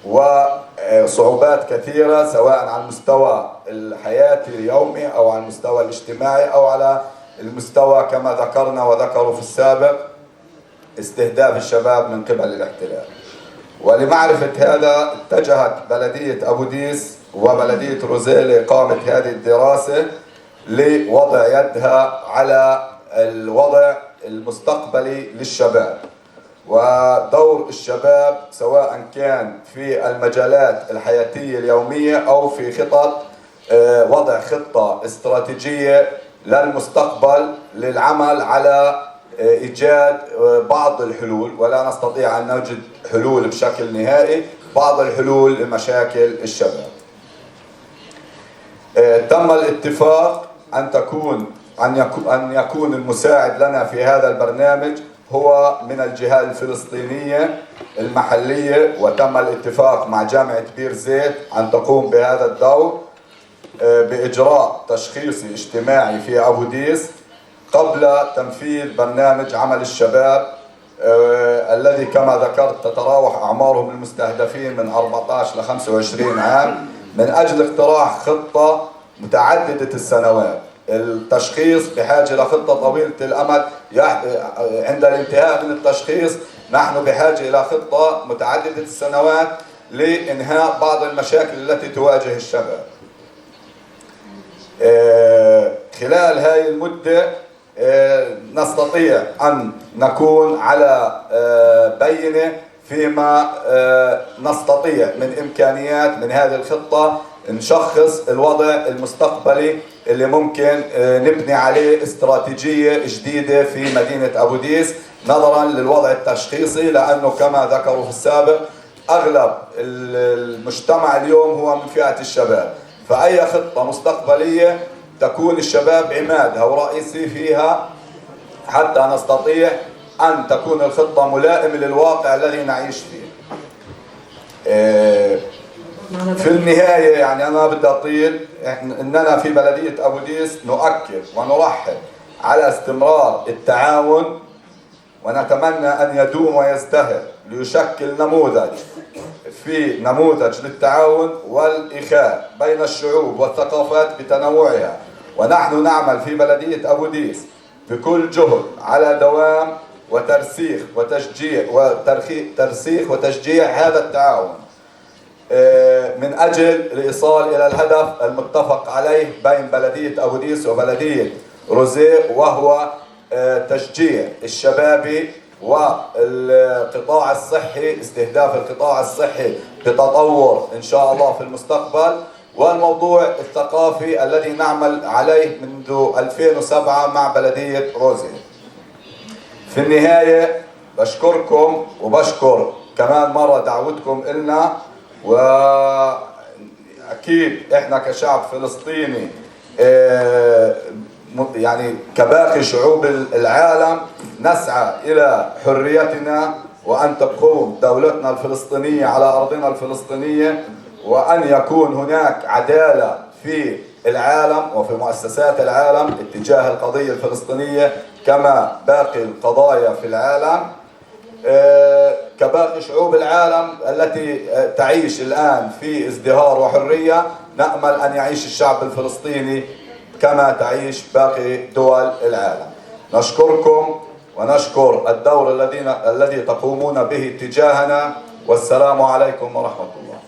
S7: وصعوبات كثيرة سواء على المستوى الحياتي اليومي أو على المستوى الاجتماعي أو على المستوى كما ذكرنا وذكروا في السابق استهداف الشباب من قبل الاحتلال. ولمعرفة هذا اتجهت بلدية أبو ديس وبلدية روزيه لإقامة هذه الدراسة لوضع يدها على الوضع المستقبلي للشباب. ودور الشباب سواء كان في المجالات الحياتية اليومية أو في خطط وضع خطة استراتيجية للمستقبل للعمل على إيجاد بعض الحلول، ولا نستطيع أن نوجد حلول بشكل نهائي، بعض الحلول لمشاكل الشباب. تم الاتفاق أن يكون المساعد لنا في هذا البرنامج هو من الجهة الفلسطينية المحلية، وتم الاتفاق مع جامعة بير زيت أن تقوم بهذا الدور بإجراء تشخيصي اجتماعي في أبو ديس قبل تنفيذ برنامج عمل الشباب الذي كما ذكرت تتراوح أعمارهم المستهدفين من 14 ل 25 عام، من أجل اقتراح خطة متعددة السنوات. التشخيص بحاجة لخطة طويلة الأمد، عند الانتهاء من التشخيص نحن بحاجة إلى خطة متعددة السنوات لإنهاء بعض المشاكل التي تواجه الشباب. خلال هذه المدة نستطيع أن نكون على بينة فيما نستطيع من إمكانيات من هذه الخطة، نشخص الوضع المستقبلي اللي ممكن نبني عليه استراتيجية جديدة في مدينة أبو ديس نظرا للوضع التشخيصي، لأنه كما ذكروا في السابق أغلب المجتمع اليوم هو من فئة الشباب، فأي خطة مستقبلية تكون الشباب عمادها ورئيسي فيها حتى نستطيع أن تكون الخطة ملائمة للواقع الذي نعيش فيه. في النهاية يعني أنا بدي أطيل، إننا في بلدية أبو ديس نؤكد ونرحب على استمرار التعاون، ونتمنى أن يدوم ويزدهر ليشكل نموذج للتعاون والإخاء بين الشعوب والثقافات بتنوعها. ونحن نعمل في بلدية أبو ديس بكل جهد على دوام وترسيخ وتشجيع هذا التعاون من أجل الإيصال إلى الهدف المتفق عليه بين بلدية أبو ديس وبلدية روزيه، وهو تشجيع الشبابي والقطاع الصحي، استهداف القطاع الصحي بتطور إن شاء الله في المستقبل، والموضوع الثقافي الذي نعمل عليه منذ 2007 مع بلدية روزيه. في النهاية بشكركم وبشكر كمان مرة دعوتكم إلنا، وأكيد إحنا كشعب فلسطيني يعني كباقي شعوب العالم نسعى إلى حريتنا، وأن تقوم دولتنا الفلسطينية على أرضنا الفلسطينية، وأن يكون هناك عدالة في العالم وفي مؤسسات العالم اتجاه القضية الفلسطينية كما باقي القضايا في العالم. كباقي شعوب العالم التي تعيش الآن في ازدهار وحرية، نأمل أن يعيش الشعب الفلسطيني كما تعيش باقي دول العالم. نشكركم ونشكر الدور الذي تقومون به تجاهنا، والسلام عليكم ورحمة الله.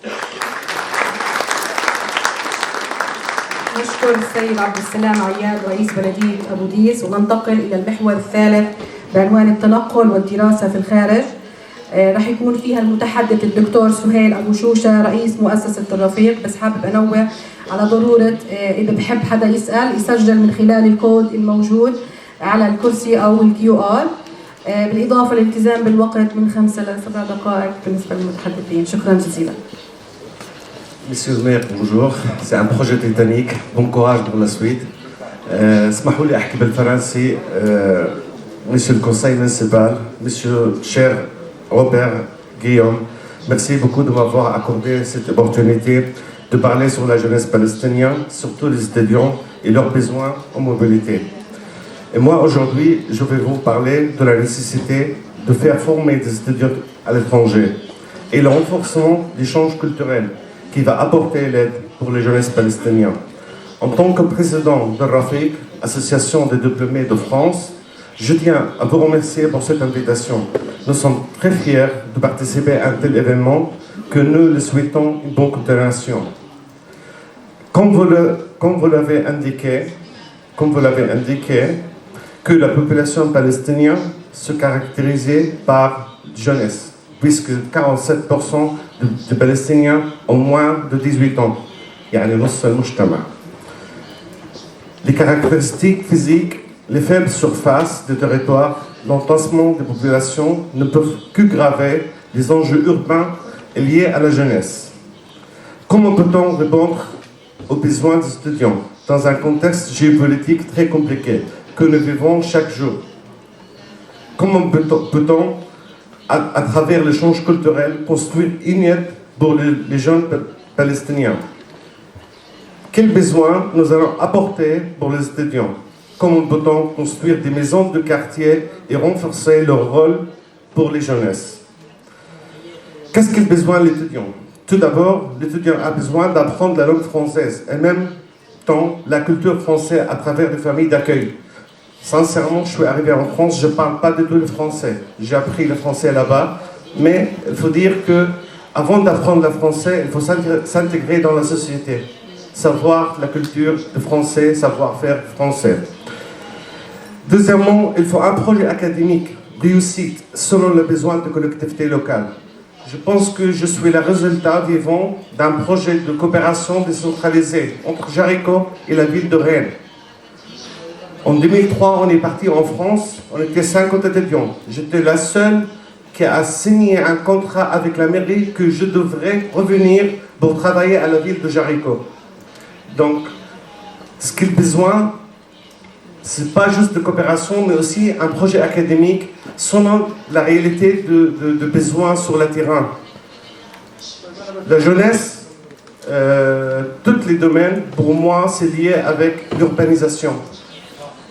S3: نشكر السيد عبد السلام عياد رئيس بلدية أبو ديس، وننتقل إلى المحور الثالث بعنوان التنقل والدراسة في الخارج. رح يكون فيها المتحدث الدكتور سهيل أبو شوشة رئيس مؤسسة الرفيق. بس حابب أنوه على ضرورة إذا بحب حدا يسجل من خلال الكود الموجود على الكرسي أو الQR، بالإضافة للالتزام بالوقت من 5 ل 7 دقائق بالنسبة للمتحدثين. شكرا جزيلا.
S8: Monsieur le maire, bonjour. C'est un projet titanique. Bon courage pour la suite. اسمحوا لي أحكي بالفرنسي. Monsieur le conseil municipal, Monsieur cher Robert Guillaume, merci beaucoup de m'avoir accordé cette opportunité de parler sur la jeunesse palestinienne, surtout les étudiants et leurs besoins en mobilité. Et moi, aujourd'hui, je vais vous parler de la nécessité de faire former des étudiants à l'étranger et le renforcement des échanges culturels qui va apporter l'aide pour les jeunesses palestiniens. En tant que président de RAFIC, Association des diplômés de France, je tiens à vous remercier pour cette invitation. Nous sommes très fiers de participer à un tel événement que nous le souhaitons une bonne continuation. Comme vous l'avez indiqué, que la population palestinienne se caractérisait par jeunesse, puisque 47% de Palestiniens ont moins de 18 ans. يعني نص المجتمع. Les caractéristiques physiques, les faibles surfaces de territoire, l'entassement des populations ne peuvent qu'aggraver les enjeux urbains liés à la jeunesse. Comment peut-on répondre aux besoins des étudiants dans un contexte géopolitique très compliqué que nous vivons chaque jour? Comment peut-on, à travers l'échange culturel, construire une aide pour les jeunes palestiniens? Quels besoins nous allons apporter pour les étudiants? Comment peut-on construire des maisons de quartier et renforcer leur rôle pour les jeunesses? Qu'est-ce qu'il a besoin l'étudiant? Tout d'abord, l'étudiant a besoin d'apprendre la langue française et même temps la culture française à travers des familles d'accueil. Sincèrement, je suis arrivé en France, je ne parle pas du tout le français. J'ai appris le français là-bas, mais il faut dire qu'avant d'apprendre le français, il faut s'intégrer dans la société. Savoir la culture du français, savoir-faire français. Deuxièmement, il faut un projet académique réussi selon les besoins de collectivités locales. Je pense que je suis le résultat vivant d'un projet de coopération décentralisée entre Jéricho et la ville de Rennes. En 2003, on est parti en France, on était 50 étudiants. J'étais la seule qui a signé un contrat avec la mairie que je devrais revenir pour travailler à la ville de Jéricho. Donc, ce qu'il a besoin, ce n'est pas juste de coopération, mais aussi un projet académique selon la réalité de besoins sur le terrain. La jeunesse, tous les domaines, pour moi, c'est lié avec l'urbanisation,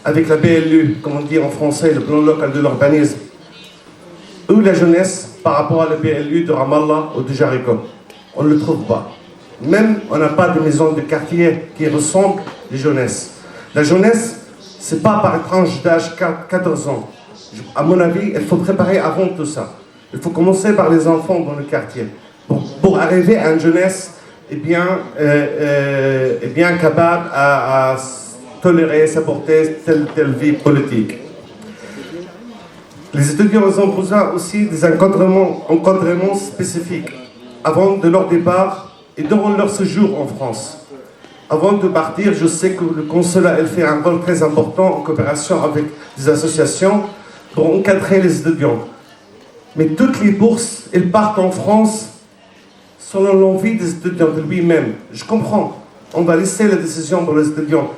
S8: avec la BLU, comme on dit en français, le plan local de l'urbanisme. Où la jeunesse par rapport à la BLU de Ramallah ou de Jéricho? On ne le trouve pas. Même, on n'a pas de maison de quartier qui ressemble à la jeunesse. La jeunesse, ce n'est pas par tranche d'âge 14 ans. À mon avis, il faut préparer avant tout ça. Il faut commencer par les enfants dans le quartier. Pour arriver à une jeunesse bien capable à tolérer, supporter telle vie politique. Les étudiants ont besoin aussi des encadrements spécifiques avant de leur départ et durant leur séjour en France. Avant de partir, je sais que le consulat fait un rôle très important en coopération avec des associations pour encadrer les étudiants. Mais toutes les bourses, elles partent en France selon l'envie des étudiants de lui-même. Je comprends, on va laisser la décision pour les étudiants.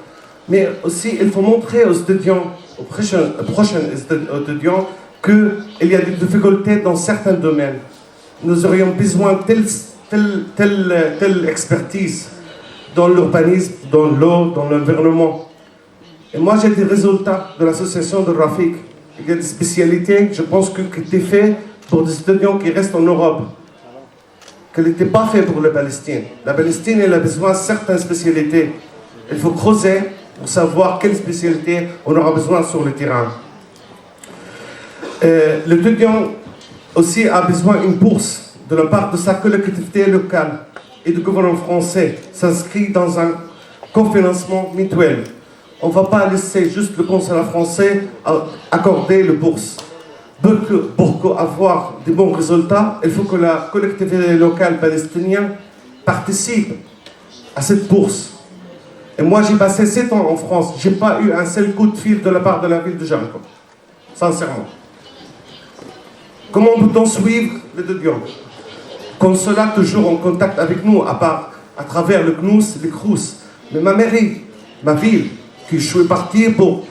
S8: Mais aussi, il faut montrer aux étudiants, aux prochains étudiants, qu'il y a des difficultés dans certains domaines. Nous aurions besoin de telle expertise dans l'urbanisme, dans l'eau, dans l'environnement. Et moi, j'ai des résultats de l'association de Rafik. Il y a des spécialités, je pense, qui étaient faites pour des étudiants qui restent en Europe, qu'elles n'étaient pas faites pour la Palestine. La Palestine, elle a besoin de certaines spécialités. Il faut creuser pour savoir quelles spécialités on aura besoin sur le terrain. L'étudiant aussi a besoin d'une bourse de la part de sa collectivité locale et du gouvernement français, s'inscrit dans un cofinancement mutuel. On ne va pas laisser juste le consulat français accorder les bourses. Pour avoir de bons résultats, il faut que la collectivité locale palestinienne participe à cette bourse. Et moi, j'ai passé 7 ans en France, je n'ai pas eu un seul coup de fil de la part de la ville de Jéricho. Sincèrement. Comment peut-on suivre les étudiants? Consulat toujours en contact avec nous, à travers le CNUS, les CRUS. Mais ma mairie, ma ville, que je suis parti pour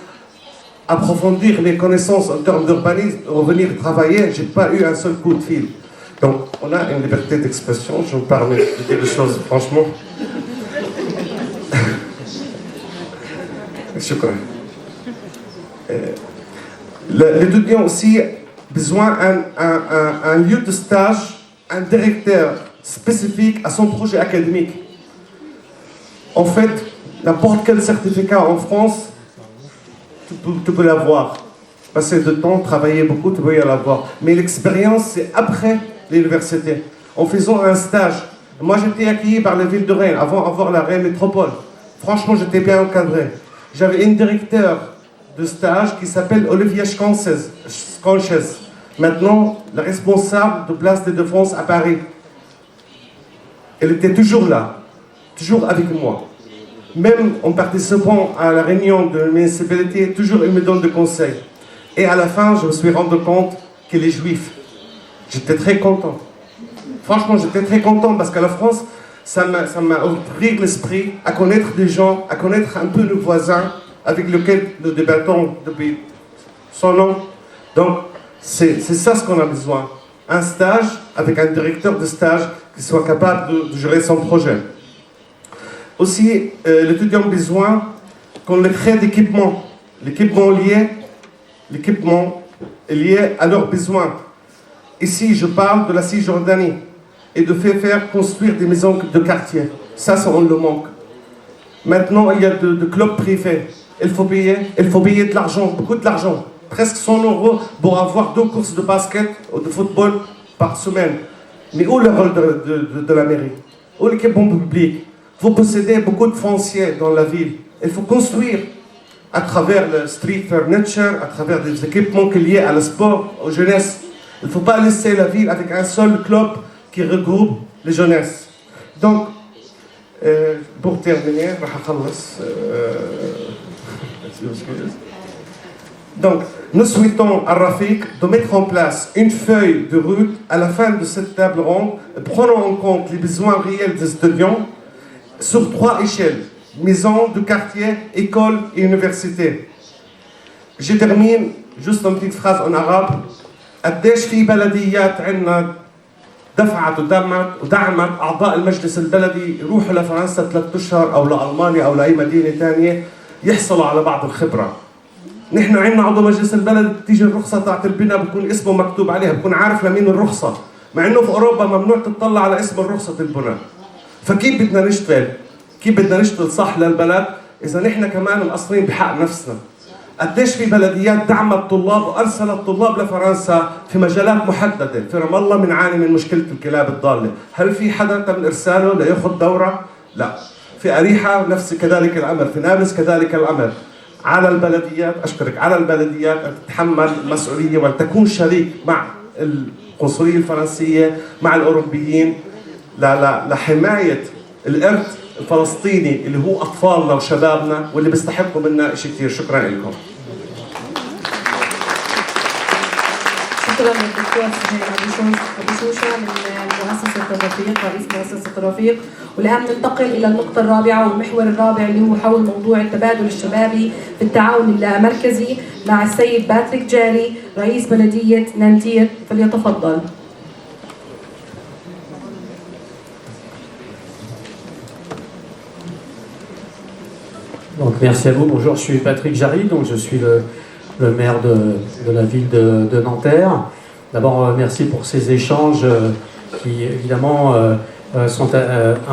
S8: approfondir mes connaissances en termes d'urbanisme, revenir travailler, je n'ai pas eu un seul coup de fil. Donc, on a une liberté d'expression, je me permets de dire les choses franchement. Je crois. L'étudiant aussi a besoin d'un lieu de stage, un directeur spécifique à son projet académique. En fait, n'importe quel certificat en France, tu peux l'avoir. Passer de temps, travailler beaucoup, tu peux y l'avoir. Mais l'expérience, c'est après l'université. En faisant un stage. Moi, j'étais accueilli par la ville de Rennes, avant d'avoir la Rennes Métropole. Franchement, j'étais bien encadré. J'avais une directeur de stage qui s'appelle Olivier Sconches. maintenant la responsable de Place de Défense à Paris. Elle était toujours là, toujours avec moi. Même en participant à la réunion de la municipalité, toujours elle me donne des conseils. Et à la fin, je me suis rendu compte qu'elle est juive. J'étais très content. Franchement, j'étais très content parce que la France, ça m'a ouvert l'esprit à connaître des gens, à connaître un peu nos voisins avec lesquels nous débattons depuis 100 ans. Donc, c'est ça ce qu'on a besoin. Un stage avec un directeur de stage qui soit capable de gérer son projet. Aussi, l'étudiant a besoin qu'on le crée d'équipements. L'équipement lié à leurs besoins. Ici, je parle de la Cisjordanie et de faire construire des maisons de quartier. Ça on le manque. Maintenant, il y a de clubs privés. Il faut payer de l'argent, beaucoup de l'argent. Presque 100 € pour avoir 2 courses de basket ou de football par semaine. Mais où le rôle de la mairie? Où l'équipement public? Vous possédez beaucoup de fonciers dans la ville. Il faut construire à travers le street furniture, à travers des équipements liés à le sport, aux jeunesses. Il ne faut pas laisser la ville avec un seul club qui regroupe les jeunesses. Donc, pour terminer, donc, nous souhaitons à Rafik de mettre en place une feuille de route à la fin de cette table ronde, prenant en compte les besoins réels des étudiants sur 3 échelles: maison de quartier, école et université. Je termine juste une petite phrase en arabe. قديش في بلديات عندنا دفعت ودعمت اعضاء المجلس البلدي يروحوا لفرنسا 3 أشهر او لالمانيا او لاي مدينه ثانيه يحصلوا على بعض الخبره. نحن عندنا عضو مجلس البلد بتيجي الرخصه تاعت البناء بكون اسمه مكتوب عليها، بكون عارف لمين الرخصه، مع انه في اوروبا ممنوع تطلع على اسم الرخصه البناء. فكيف بدنا نشتغل؟ كيف بدنا نشتغل صح للبلد اذا نحن كمان مقصرين بحق نفسنا؟ قديش في بلديات دعمت الطلاب وارسلت الطلاب لفرنسا في مجالات محدده، في رام الله بنعاني من مشكله الكلاب الضاله، هل في حدا تم ارساله لياخذ دوره؟ لا. في اريحه نفس كذلك الامر، في نابلس كذلك الامر. على البلديات، اشكرك، على البلديات ان تتحمل المسؤوليه وان تكون شريك مع القنصليه الفرنسيه، مع الاوروبيين لحمايه الارث الفلسطيني اللي هو اطفالنا وشبابنا واللي بيستحقوا منا شيء كثير. شكرا لكم.
S3: شكرا للدكتور أبو شوشة من مؤسسة الرفيق، رئيس مؤسسة الرفيق. والآن ننتقل إلى النقطة الرابعة والمحور الرابع اللي هو حول موضوع التبادل الشبابي بالتعاون اللامركزي مع السيد باتريك جاري رئيس بلدية نانتير. فليتفضل.
S9: Donc, merci à vous. Bonjour, je suis Patrick Jarry, donc je suis le maire de la ville de Nanterre. D'abord, merci pour ces échanges qui, évidemment, sont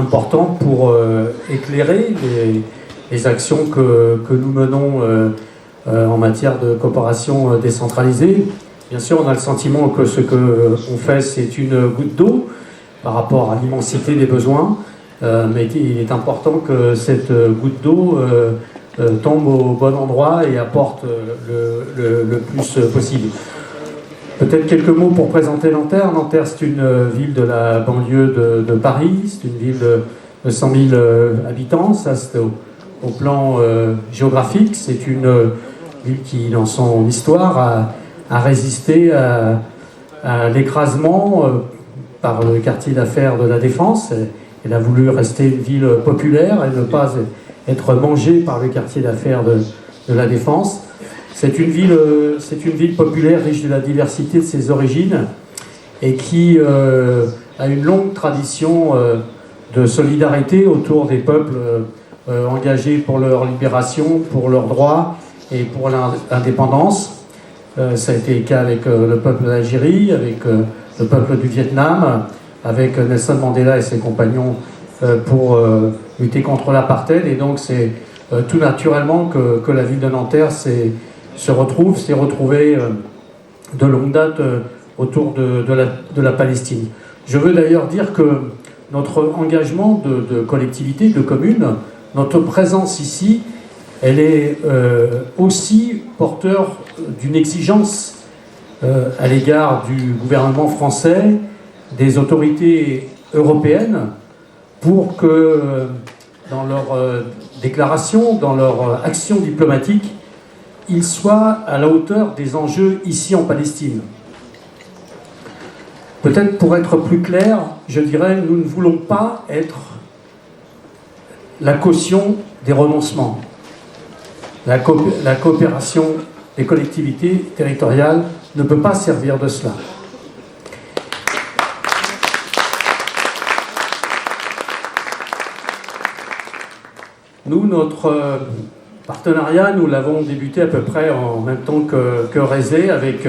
S9: importants pour éclairer les actions que nous menons en matière de coopération décentralisée. Bien sûr, on a le sentiment que ce qu'on fait, c'est une goutte d'eau par rapport à l'immensité des besoins. Mais il est important que cette goutte d'eau tombe au bon endroit et apporte le plus possible. Peut-être quelques mots pour présenter Nanterre. Nanterre, c'est une ville de la banlieue de Paris, c'est une ville de 100 000 habitants, ça c'est au plan géographique. C'est une ville qui, dans son histoire, a résisté à l'écrasement par le quartier d'affaires de la Défense. Elle a voulu rester une ville populaire et ne pas être mangée par le quartier d'affaires de la Défense. C'est une ville populaire riche de la diversité de ses origines et qui a une longue tradition de solidarité autour des peuples engagés pour leur libération, pour leurs droits et pour l'indépendance. Ça a été le cas avec le peuple d'Algérie, avec le peuple du Vietnam, avec Nelson Mandela et ses compagnons pour lutter contre l'apartheid. Et donc c'est tout naturellement que la ville de Nanterre s'est retrouvée de longue date autour de la Palestine. Je veux d'ailleurs dire que notre engagement de collectivité, de commune, notre présence ici, elle est aussi porteur d'une exigence à l'égard du gouvernement français, des autorités européennes, pour que dans leur déclaration, dans leur action diplomatique, ils soient à la hauteur des enjeux ici en Palestine. Peut-être pour être plus clair, je dirais, nous ne voulons pas être la caution des renoncements. La coopération des collectivités territoriales ne peut pas servir de cela. Nous, notre partenariat, nous l'avons débuté à peu près en même temps que Rezé, avec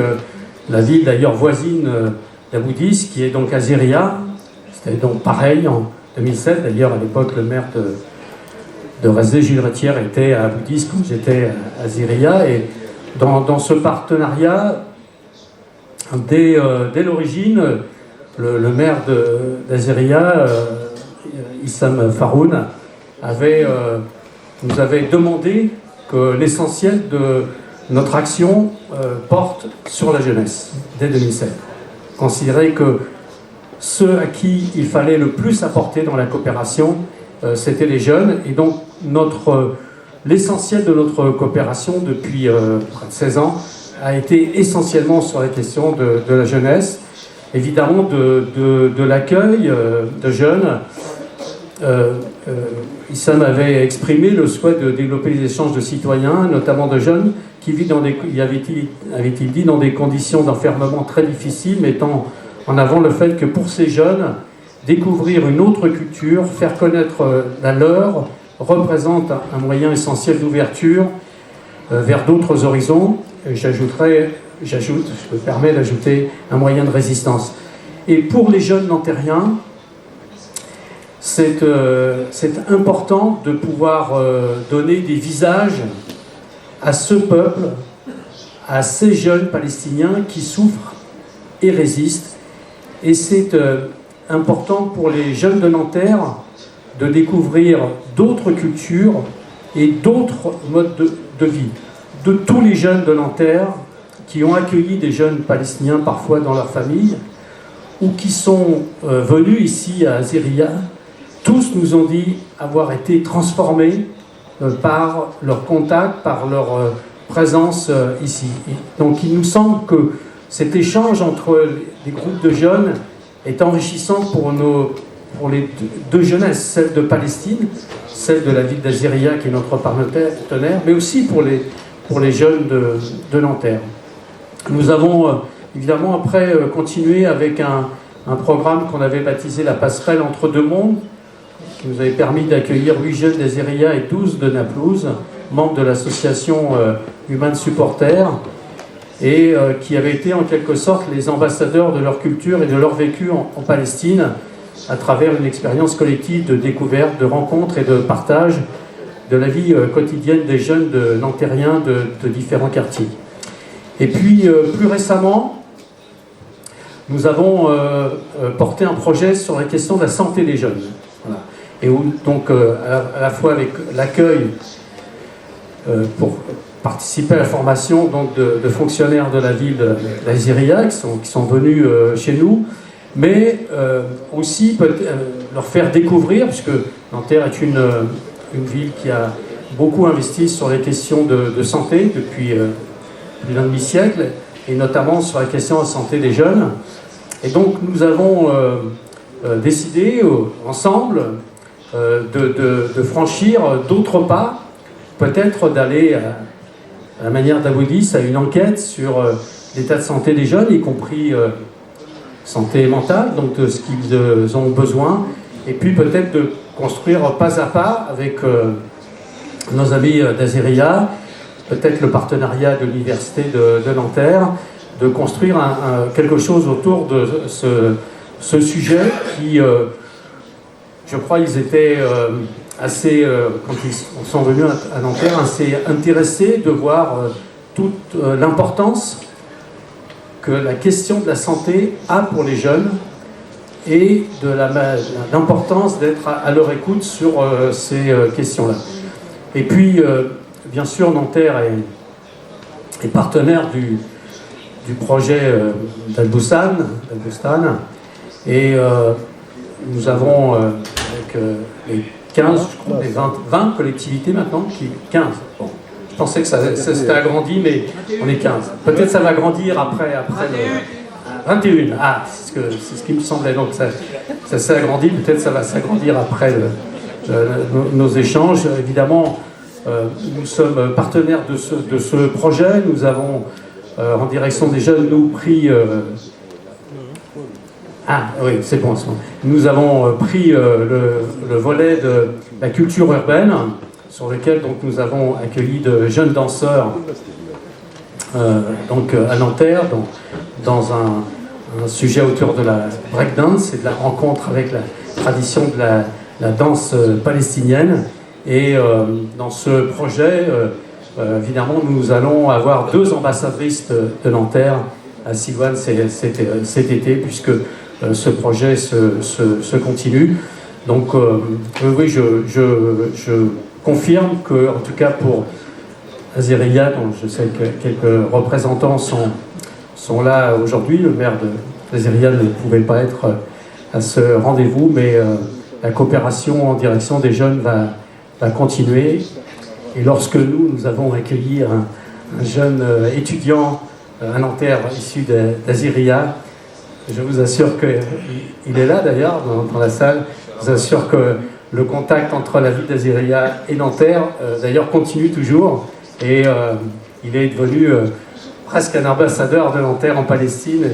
S9: la ville d'ailleurs voisine d'Aboudis, qui est donc Aziria. C'était donc pareil en 2007. D'ailleurs, à l'époque, le maire de Rezé, Gilles Retière, était à Aboudis quand j'étais à Aziria. Et dans ce partenariat, dès l'origine, le maire d'Aziria, Issam Faroun, nous avait demandé que l'essentiel de notre action porte sur la jeunesse, dès 2007. Considérer que ceux à qui il fallait le plus apporter dans la coopération, c'était les jeunes. Et donc, l'essentiel de notre coopération depuis près de 16 ans a été essentiellement sur la question de la jeunesse, évidemment de l'accueil de jeunes. Issam avait exprimé le souhait de développer les échanges de citoyens, notamment de jeunes qui vivent avait-il dit, dans des conditions d'enfermement très difficiles, mettant en avant le fait que pour ces jeunes, découvrir une autre culture, faire connaître la leur, représente un moyen essentiel d'ouverture vers d'autres horizons. Je me permets d'ajouter un moyen de résistance. Et pour les jeunes nantériens, c'est important de pouvoir donner des visages à ce peuple, à ces jeunes Palestiniens qui souffrent et résistent. Et c'est important pour les jeunes de Nanterre de découvrir d'autres cultures et d'autres modes de vie. De tous les jeunes de Nanterre qui ont accueilli des jeunes Palestiniens parfois dans leur famille ou qui sont venus ici à Aziria, tous nous ont dit avoir été transformés par leur contact, par leur présence ici. Et donc il nous semble que cet échange entre les groupes de jeunes est enrichissant pour les deux jeunesses, celle de Palestine, celle de la ville d'Aziria qui est notre partenaire, mais aussi pour les jeunes de Nanterre. Nous avons évidemment après continué avec un programme qu'on avait baptisé la passerelle entre deux mondes, qui nous avait permis d'accueillir 8 jeunes d'Aziria et 12 de Naplouse, membres de l'association Human Supporters, et qui avaient été en quelque sorte les ambassadeurs de leur culture et de leur vécu en Palestine, à travers une expérience collective de découverte, de rencontre et de partage de la vie quotidienne des jeunes nantériens de différents quartiers. Et puis, plus récemment, nous avons porté un projet sur la question de la santé des jeunes. Voilà. Et où, donc, à la fois avec l'accueil pour participer à la formation donc, de fonctionnaires de la ville d'Aziria qui sont venus chez nous, mais aussi leur faire découvrir, puisque Nanterre est une ville qui a beaucoup investi sur les questions de santé depuis plus d'un demi-siècle, et notamment sur la question de la santé des jeunes. Et donc nous avons décidé ensemble de franchir d'autres pas, peut-être d'aller à la manière d'Aboudis à une enquête sur l'état de santé des jeunes, y compris santé mentale, donc de ce qu'ils ont besoin, et puis peut-être de construire pas à pas avec nos amis d'Aziria, peut-être le partenariat de l'université de Nanterre, de construire quelque chose autour de ce sujet qui, je crois, ils étaient assez, quand ils sont venus à Nanterre, assez intéressés de voir toute l'importance que la question de la santé a pour les jeunes et de l'importance d'être à leur écoute sur ces questions-là. Et puis, bien sûr, Nanterre est partenaire du projet d'Al-Bustan. Et nous avons, avec les 15, je crois, les 20 collectivités maintenant, 15. Bon. Je pensais que ça s'était agrandi, mais on est 15. Peut-être ça va grandir après le 21. Ah, c'est ce qui me semblait. Donc ça s'est agrandi, peut-être ça va s'agrandir après nos échanges. Évidemment, nous sommes partenaires de ce projet. Nous avons, en direction des jeunes, nous pris... Ah oui, c'est bon. Nous avons pris le volet de la culture urbaine, sur lequel donc, nous avons accueilli de jeunes danseurs donc, à Nanterre, dans un sujet autour de la breakdance et de la rencontre avec la tradition de la danse palestinienne. Et dans ce projet, évidemment, nous allons avoir 2 ambassadrices de Nanterre à Silouane cet été, puisque ce projet se continue. Donc oui, je confirme que, en tout cas pour Aziriya, dont je sais que quelques représentants sont là aujourd'hui, le maire d'Aziriya ne pouvait pas être à ce rendez-vous, mais la coopération en direction des jeunes va continuer. Et lorsque nous avons accueilli un jeune étudiant à Nanterre issu d'Aziriya, je vous assure qu'il est là d'ailleurs dans la salle. Je vous assure que le contact entre la ville d'Aziriya et Nanterre d'ailleurs continue toujours, et il est devenu presque un ambassadeur de Nanterre en Palestine,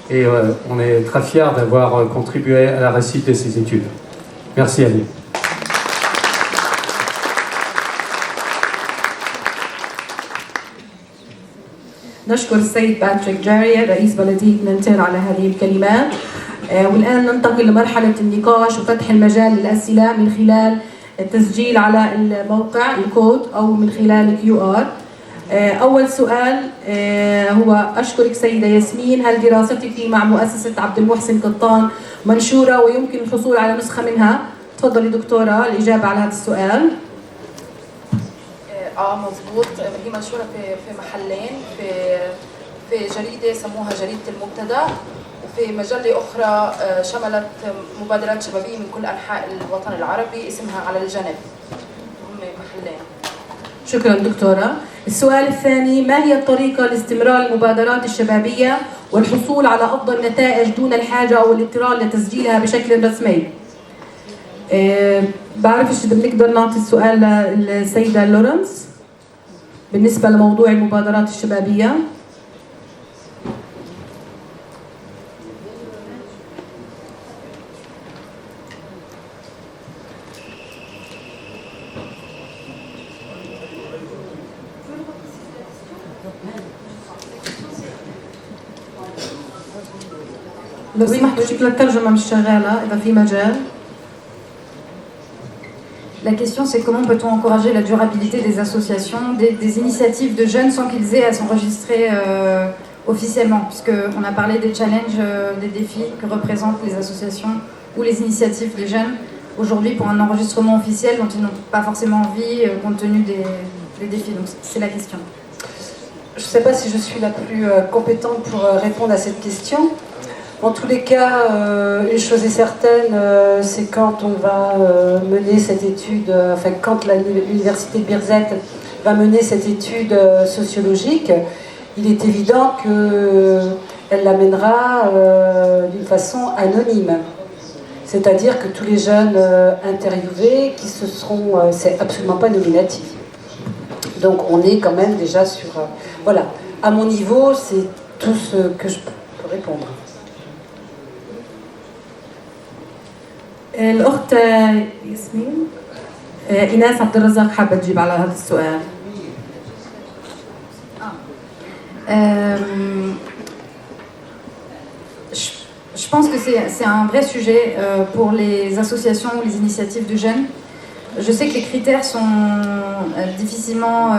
S9: et on est très fiers d'avoir contribué à la réussite de ses études. Merci à vous.
S3: نشكر السيد باتريك جاري رئيس بلدية نانتير على هذه الكلمات. والآن ننتقل لمرحلة النقاش وفتح المجال للأسئلة من خلال التسجيل على الموقع الكود أو من خلال QR. أول سؤال هو: أشكرك سيدة ياسمين، هل دراستك مع مؤسسة عبد المحسن قطان منشورة ويمكن الحصول على نسخة منها؟ تفضلي دكتورة الإجابة على هذا السؤال.
S4: مظبوط، هي منشورة في محلين، في جريدة سموها جريدة المبتدأ، وفي مجلة أخرى شملت مبادرات شبابية من كل أنحاء الوطن العربي اسمها على الجنب. هم محلين.
S3: شكرا دكتورة. السؤال الثاني: ما هي الطريقة لاستمرار المبادرات الشبابية والحصول على أفضل نتائج دون الحاجة أو الاضطرار لتسجيلها بشكل رسمي؟ بعرفش إذا بنقدر نعطي السؤال للسيدة لورنس بالنسبة لموضوع المبادرات الشبابية. لو سمحتوا شكل الترجمة مش شغالة إذا في مجال.
S5: La question, c'est comment peut-on encourager la durabilité des associations, des initiatives de jeunes sans qu'ils aient à s'enregistrer officiellement, puisqu'on a parlé des challenges, des défis que représentent les associations ou les initiatives des jeunes aujourd'hui pour un enregistrement officiel dont ils n'ont pas forcément envie compte tenu des défis. Donc c'est la question.
S6: Je ne sais pas si je suis la plus compétente pour répondre à cette question. En tous les cas, une chose est certaine, c'est quand on va mener cette étude, enfin quand l'université de Birzeit va mener cette étude sociologique, il est évident qu'elle l'amènera d'une façon anonyme. C'est-à-dire que tous les jeunes interviewés, qui se seront, c'est absolument pas nominatif. Donc on est quand même déjà sur, voilà, à mon niveau, c'est tout ce que je peux répondre.
S3: الأخت ياسمين إيناس عبد الرزاق حابة تجيب على هذا السؤال.
S5: Je pense que c'est un vrai sujet pour les associations ou les initiatives de jeunes. Je sais que les critères sont difficilement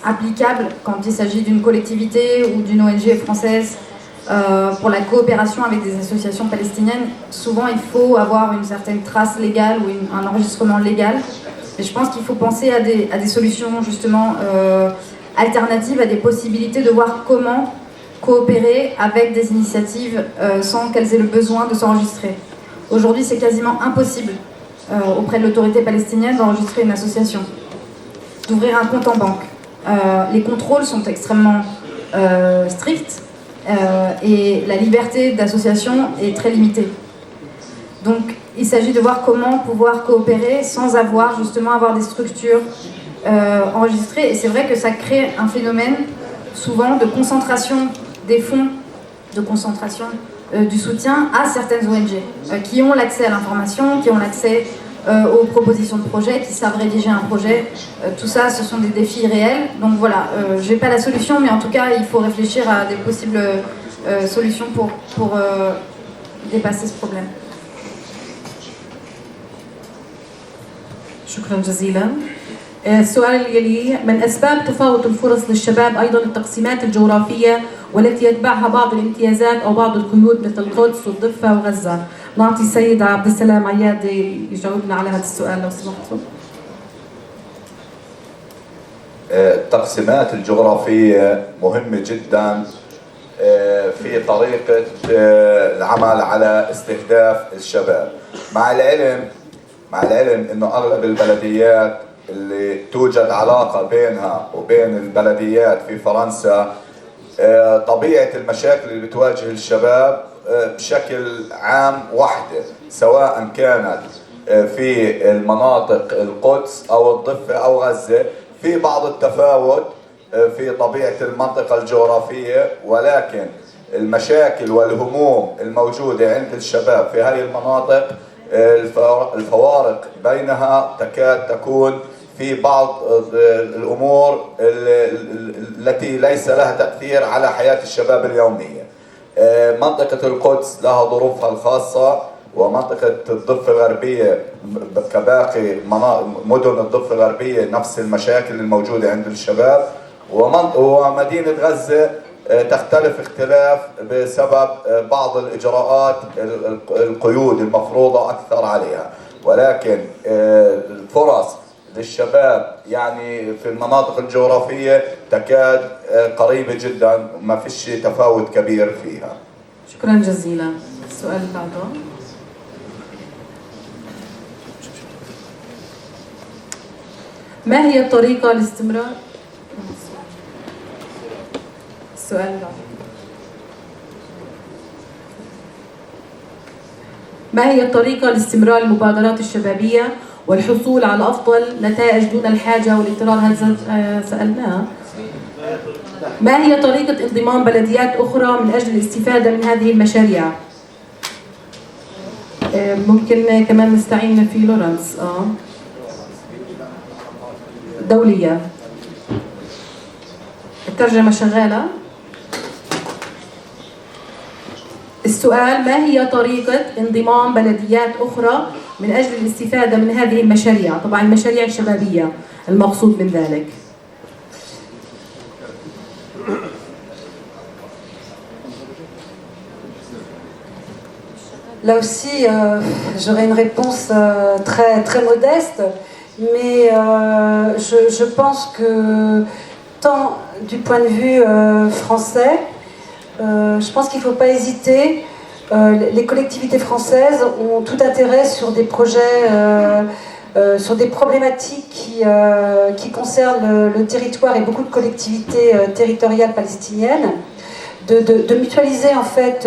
S5: applicables quand il s'agit d'une collectivité ou d'une ONG française. Pour la coopération avec des associations palestiniennes, souvent il faut avoir une certaine trace légale ou un enregistrement légal. Et je pense qu'il faut penser à des solutions justement alternatives, à des possibilités de voir comment coopérer avec des initiatives sans qu'elles aient le besoin de s'enregistrer. Aujourd'hui, c'est quasiment impossible auprès de l'autorité palestinienne d'enregistrer une association, d'ouvrir un compte en banque. Les contrôles sont extrêmement stricts et la liberté d'association est très limitée. Donc, il s'agit de voir comment pouvoir coopérer sans avoir des structures enregistrées. Et c'est vrai que ça crée un phénomène souvent de concentration des fonds, de concentration du soutien à certaines ONG qui ont l'accès à l'information, qui ont l'accès aux propositions de projets, qui savent rédiger un projet. Tout ça, ce sont des défis réels. Donc voilà, je n'ai pas la solution, mais en tout cas, il faut réfléchir à des possibles solutions pour dépasser ce problème.
S3: شكرا جزيلا. السؤال اللي يليه: من أسباب تفاوت الفرص للشباب أيضا التقسيمات الجغرافية والتي يتبعها بعض الامتيازات أو بعض القيود مثل القدس والضفة وغزة؟ نعطي السيد عبد السلام عيادي يجاوبنا على هذا السؤال لو سمحتوا.
S7: التقسيمات الجغرافية مهمة جدا في طريقة العمل على استهداف الشباب، مع العلم انه اغلب البلديات اللي توجد علاقة بينها وبين البلديات في فرنسا طبيعة المشاكل اللي بتواجه الشباب بشكل عام واحدة، سواء كانت في المناطق القدس أو الضفة أو غزة. في بعض التفاوت في طبيعة المنطقة الجغرافية، ولكن المشاكل والهموم الموجودة عند الشباب في هذه المناطق الفوارق بينها تكاد تكون في بعض الأمور التي ليس لها تأثير على حياة الشباب اليومية. منطقة القدس لها ظروفها الخاصة، ومنطقة الضفة الغربية كباقي مدن الضفة الغربية نفس المشاكل الموجودة عند الشباب، ومدينة غزة تختلف اختلاف بسبب بعض الإجراءات القيود المفروضة أكثر عليها، ولكن الفرص للشباب يعني في المناطق الجغرافية تكاد قريبة جدا، ما فيش تفاوت كبير فيها.
S3: شكرا جزيلا. السؤال اللي بعده: ما هي الطريقة لاستمرار السؤال اللي بعده: ما هي الطريقة لاستمرار المبادرات الشبابية والحصول على أفضل نتائج دون الحاجة والاضطرار؟ هذا سألناه. ما هي طريقة انضمام بلديات أخرى من أجل الاستفادة من هذه المشاريع؟ ممكن كمان نستعين في لورنس دولية. الترجمة شغالة. السؤال: ما هي طريقة انضمام بلديات أخرى من أجل الاستفادة من هذه المشاريع؟ طبعا المشاريع الشبابية المقصود من ذلك.
S6: Là aussi, j'aurais une réponse très, très modeste, mais je pense que tant du point de vue français, je pense qu'il ne faut pas hésiter. Les collectivités françaises ont tout intérêt sur des projets, sur des problématiques qui concernent le territoire et beaucoup de collectivités territoriales palestiniennes, de mutualiser en fait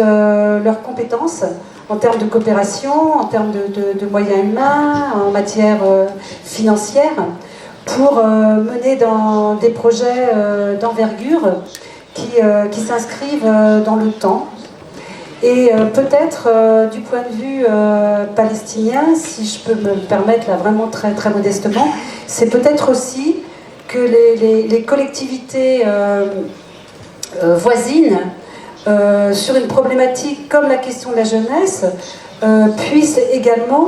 S6: leurs compétences en termes de coopération, en termes de moyens humains, en matière financière, pour mener dans des projets d'envergure qui s'inscrivent dans le temps. Et peut-être du point de vue palestinien, si je peux me le permettre là vraiment très, très modestement, c'est peut-être aussi que les collectivités voisines, sur une problématique comme la question de la jeunesse, puissent également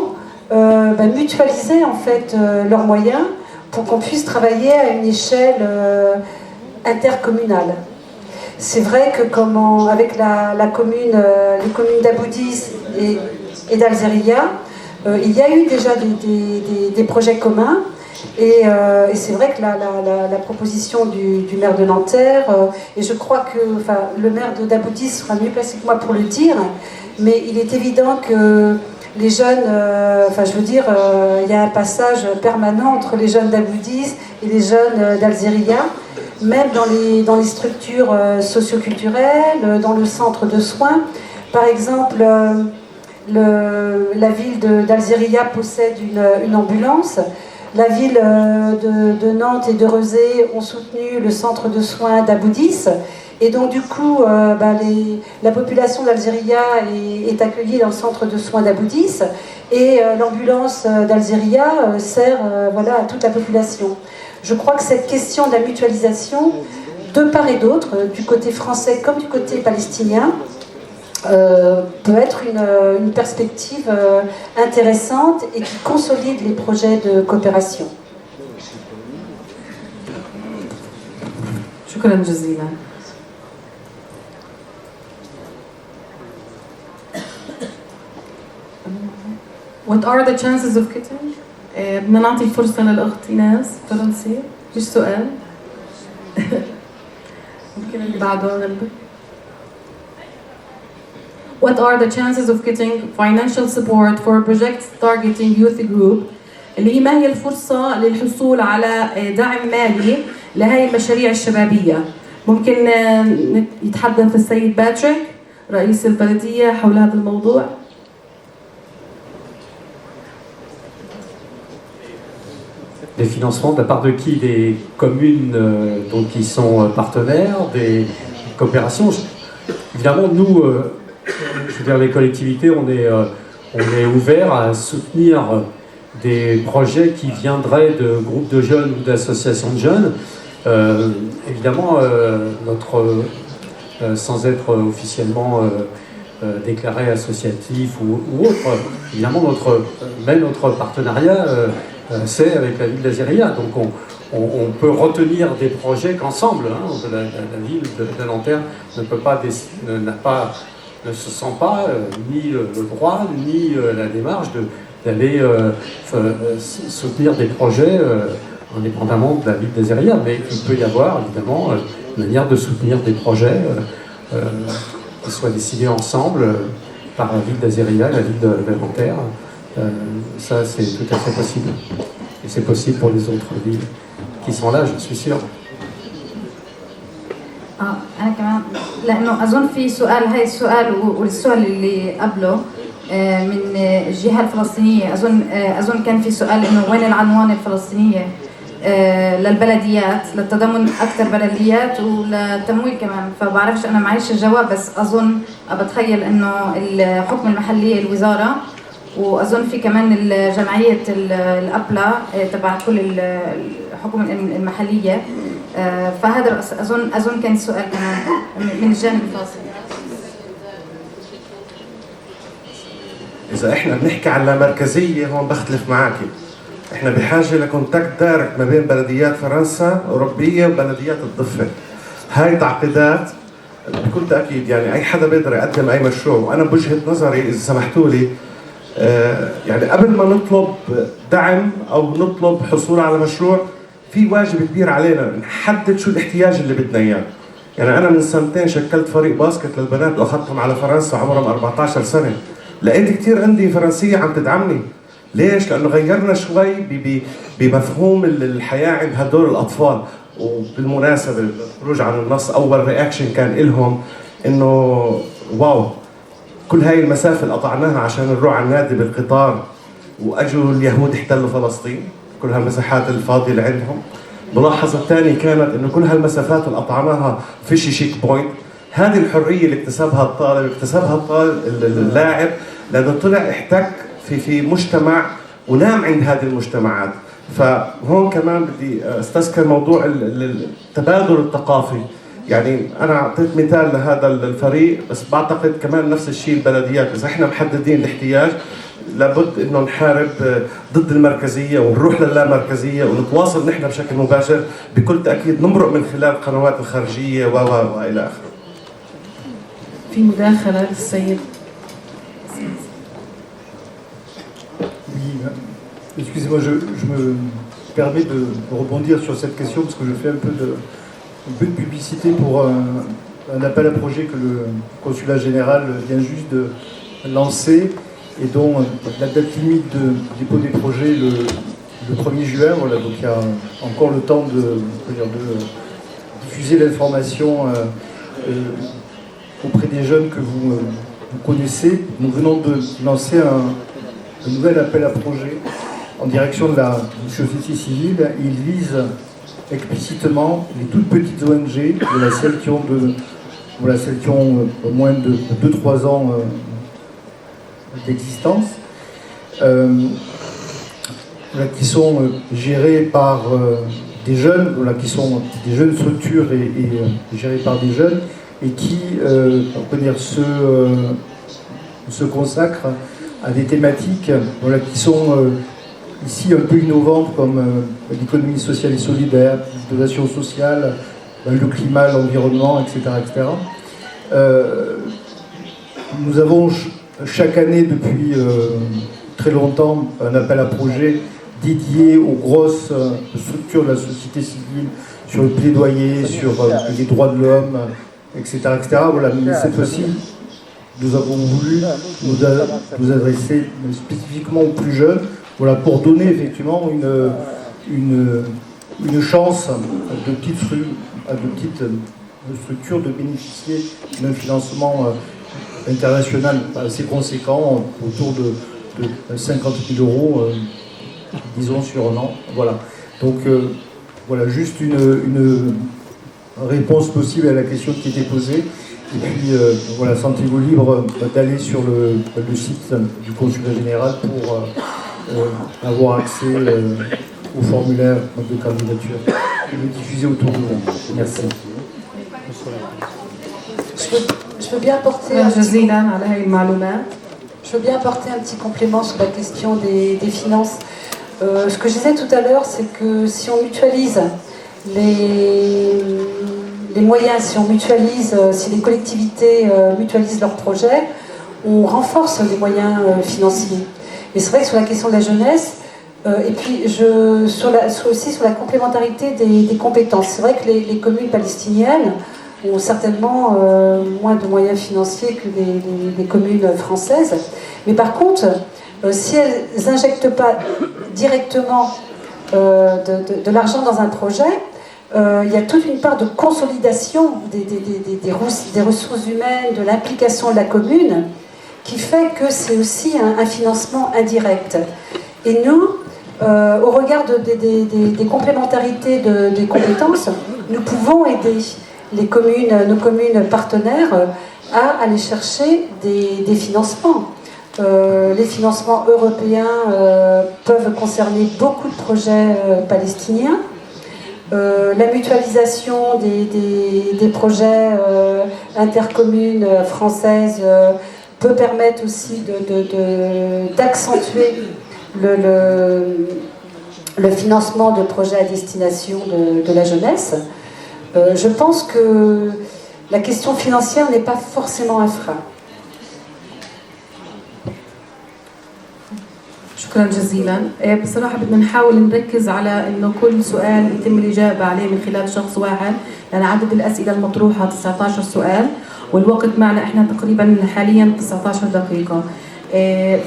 S6: mutualiser en fait leurs moyens pour qu'on puisse travailler à une échelle intercommunale. C'est vrai que avec les communes d'Aboudis et d'Al-Zeriya, il y a eu déjà des projets communs, Et c'est vrai que la proposition du maire de Nanterre, et je crois que le maire d'Aboudis sera mieux placé que moi pour le dire, mais il est évident que les jeunes, il y a un passage permanent entre les jeunes d'Aboudis et les jeunes d'Alzeria, même dans les structures socioculturelles, dans le centre de soins. Par exemple, la ville d'Alzeria possède une ambulance. La ville de Nantes et de Rezé ont soutenu le centre de soins d'Aboudis. Et donc du coup, la population d'Alzeria est accueillie dans le centre de soins d'Aboudis. Et l'ambulance d'Alzeria sert à toute la population. Je crois que cette question de la mutualisation, de part et d'autre, du côté français comme du côté palestinien, peut être une perspective intéressante et qui consolide les projets de coopération.
S3: شكرا جزيلا. What are the chances of quitting? بدنا نعطي فرصة للأخت إيناس فرنسي، مش سؤال. ممكن اللي بعده غلبة. What are the chances of getting financial support for projects targeting youth group؟ اللي هي ما هي الفرصة للحصول على دعم مالي لهي المشاريع الشبابية؟ ممكن يتحدث السيد باتريك رئيس البلدية حول هذا الموضوع؟
S9: Des financements de la part de qui? Des communes qui sont partenaires, des coopérations. Évidemment, nous, je veux dire, les collectivités, on est ouvert à soutenir des projets qui viendraient de groupes de jeunes ou d'associations de jeunes. Évidemment, sans être officiellement déclaré associatif ou autre, évidemment, notre partenariat, c'est avec la ville d'Alzeria. Donc on peut retenir des projets qu'ensemble, la ville de Nanterre ne se sent pas ni le droit ni la démarche d'aller soutenir des projets indépendamment de la ville d'Alzeria. Mais il peut y avoir évidemment une manière de soutenir des projets qui soient décidés ensemble par la ville d'Alzeria et la ville de Nanterre. Ça, c'est tout à fait possible. Et c'est possible pour les autres villes qui sont là, je suis sûr.
S5: أنا كمان لأنه أظن في سؤال، هاي السؤال والسؤال اللي قبله من الجهة الفلسطينية، أظن كان في سؤال إنه وين العنوان الفلسطينية للبلديات، للتضامن أكثر بلديات وللتمويل كمان، فبعرفش أنا معيش الجواب، بس أظن بتخيل إنه الحكم المحلية الوزارة، واظن في كمان الجمعيه الابلا تبع كل الحكومه المحليه، فهذا اظن كان سؤال كمان من الجانب الفلسطيني.
S8: اذا احنا بنحكي عن اللامركزيه هون بختلف معاكي. احنا بحاجه لكونتاكت دايركت ما بين بلديات فرنسا اوروبيه وبلديات الضفه. هاي تعقيدات بكل تاكيد، يعني اي حدا بيقدر يقدم اي مشروع، وانا بوجهه نظري اذا سمحتوا لي يعني قبل ما نطلب دعم او نطلب حصول على مشروع، في واجب كبير علينا نحدد شو الاحتياج اللي بدنا اياه. يعني انا من سنتين شكلت فريق باسكت للبنات واخذتهم على فرنسا عمرهم 14 سنه. لقيت كثير عندي فرنسيه عم تدعمني. ليش؟ لانه غيرنا شوي بمفهوم الحياه عند هدول الاطفال. وبالمناسبه الخروج عن النص اول رياكشن كان لهم انه واو، كل هاي المسافة اللي قطعناها عشان نروح على النادي بالقطار واجوا اليهود احتلوا فلسطين، كل هالمساحات الفاضية اللي عندهم. ملاحظة الثانية كانت انه كل هالمسافات اللي قطعناها فيش شيك بوينت. هذه الحرية اللي اكتسبها اللاعب لانه طلع احتك في مجتمع ونام عند هذه المجتمعات. فهون كمان بدي استذكر موضوع التبادل الثقافي. يعني انا اعطيت مثال لهذا الفريق، بس بعتقد كمان نفس الشيء البلديات. اذا احنا محددين الاحتياج لابد انه نحارب ضد المركزيه ونروح للامركزيه ونتواصل نحن بشكل مباشر، بكل تاكيد نمرق من خلال القنوات الخارجيه والى اخره.
S3: في مداخله للسيد.
S10: Oui, excusez-moi, permets de rebondir sur cette question parce que je fais un peu de publicité pour un appel à projet que le consulat général vient juste de lancer et dont la date limite de dépôt des projets le 1er juin. Voilà, donc il y a encore le temps de diffuser l'information auprès des jeunes que vous connaissez. Nous venons de lancer un nouvel appel à projet en direction de la société civile. Il vise explicitement les toutes petites ONG, celles qui ont moins de 2-3 ans d'existence, qui sont gérées par des jeunes, qui sont des jeunes structures et gérées par des jeunes, et qui se consacrent à des thématiques qui sont ici un peu innovantes, comme l'économie sociale et solidaire, l'innovation sociale, le climat, l'environnement, etc. etc. Nous avons chaque année depuis très longtemps un appel à projet dédié aux grosses structures de la société civile, sur le plaidoyer, sur les droits de l'homme, etc. etc. Voilà. Mais cette fois-ci, nous avons voulu nous adresser spécifiquement aux plus jeunes, voilà, pour donner effectivement une chance à de petites structures de bénéficier d'un financement international assez conséquent, autour de 50 000 euros, disons, sur un an. Voilà. Donc, voilà, juste une réponse possible à la question qui était posée. Et puis, voilà, sentez-vous libre d'aller sur le site du consulat général pour avoir accès au formulaire de candidature et le diffuser autour de vous. Merci.
S6: Je veux bien apporter un petit complément sur la question des finances. Ce que je disais tout à l'heure, c'est que si on mutualise les moyens, si les collectivités mutualisent leurs projets, on renforce les moyens financiers. Et c'est vrai que sur la question de la jeunesse, et puis aussi sur la complémentarité des compétences. C'est vrai que les communes palestiniennes ont certainement moins de moyens financiers que les communes françaises. Mais par contre, si elles n'injectent pas directement de l'argent dans un projet, il y a toute une part de consolidation des ressources humaines, de l'implication de la commune, qui fait que c'est aussi un financement indirect. Et nous, au regard des complémentarités des compétences, nous pouvons aider nos communes partenaires à aller chercher des financements. Les financements européens peuvent concerner beaucoup de projets palestiniens. La mutualisation des projets intercommunes françaises peut permettre aussi d'accentuer le financement de projets à destination de la jeunesse. Je pense que la question financière n'est pas forcément un frein.
S3: شكرا جزيلا. بصراحة بدنا نحاول نركز على انه كل سؤال يتم الإجابة عليه من خلال شخص واحد، لأن عدد الأسئلة المطروحة 19 سؤال والوقت معنا احنا تقريبا حاليا 19 دقيقة.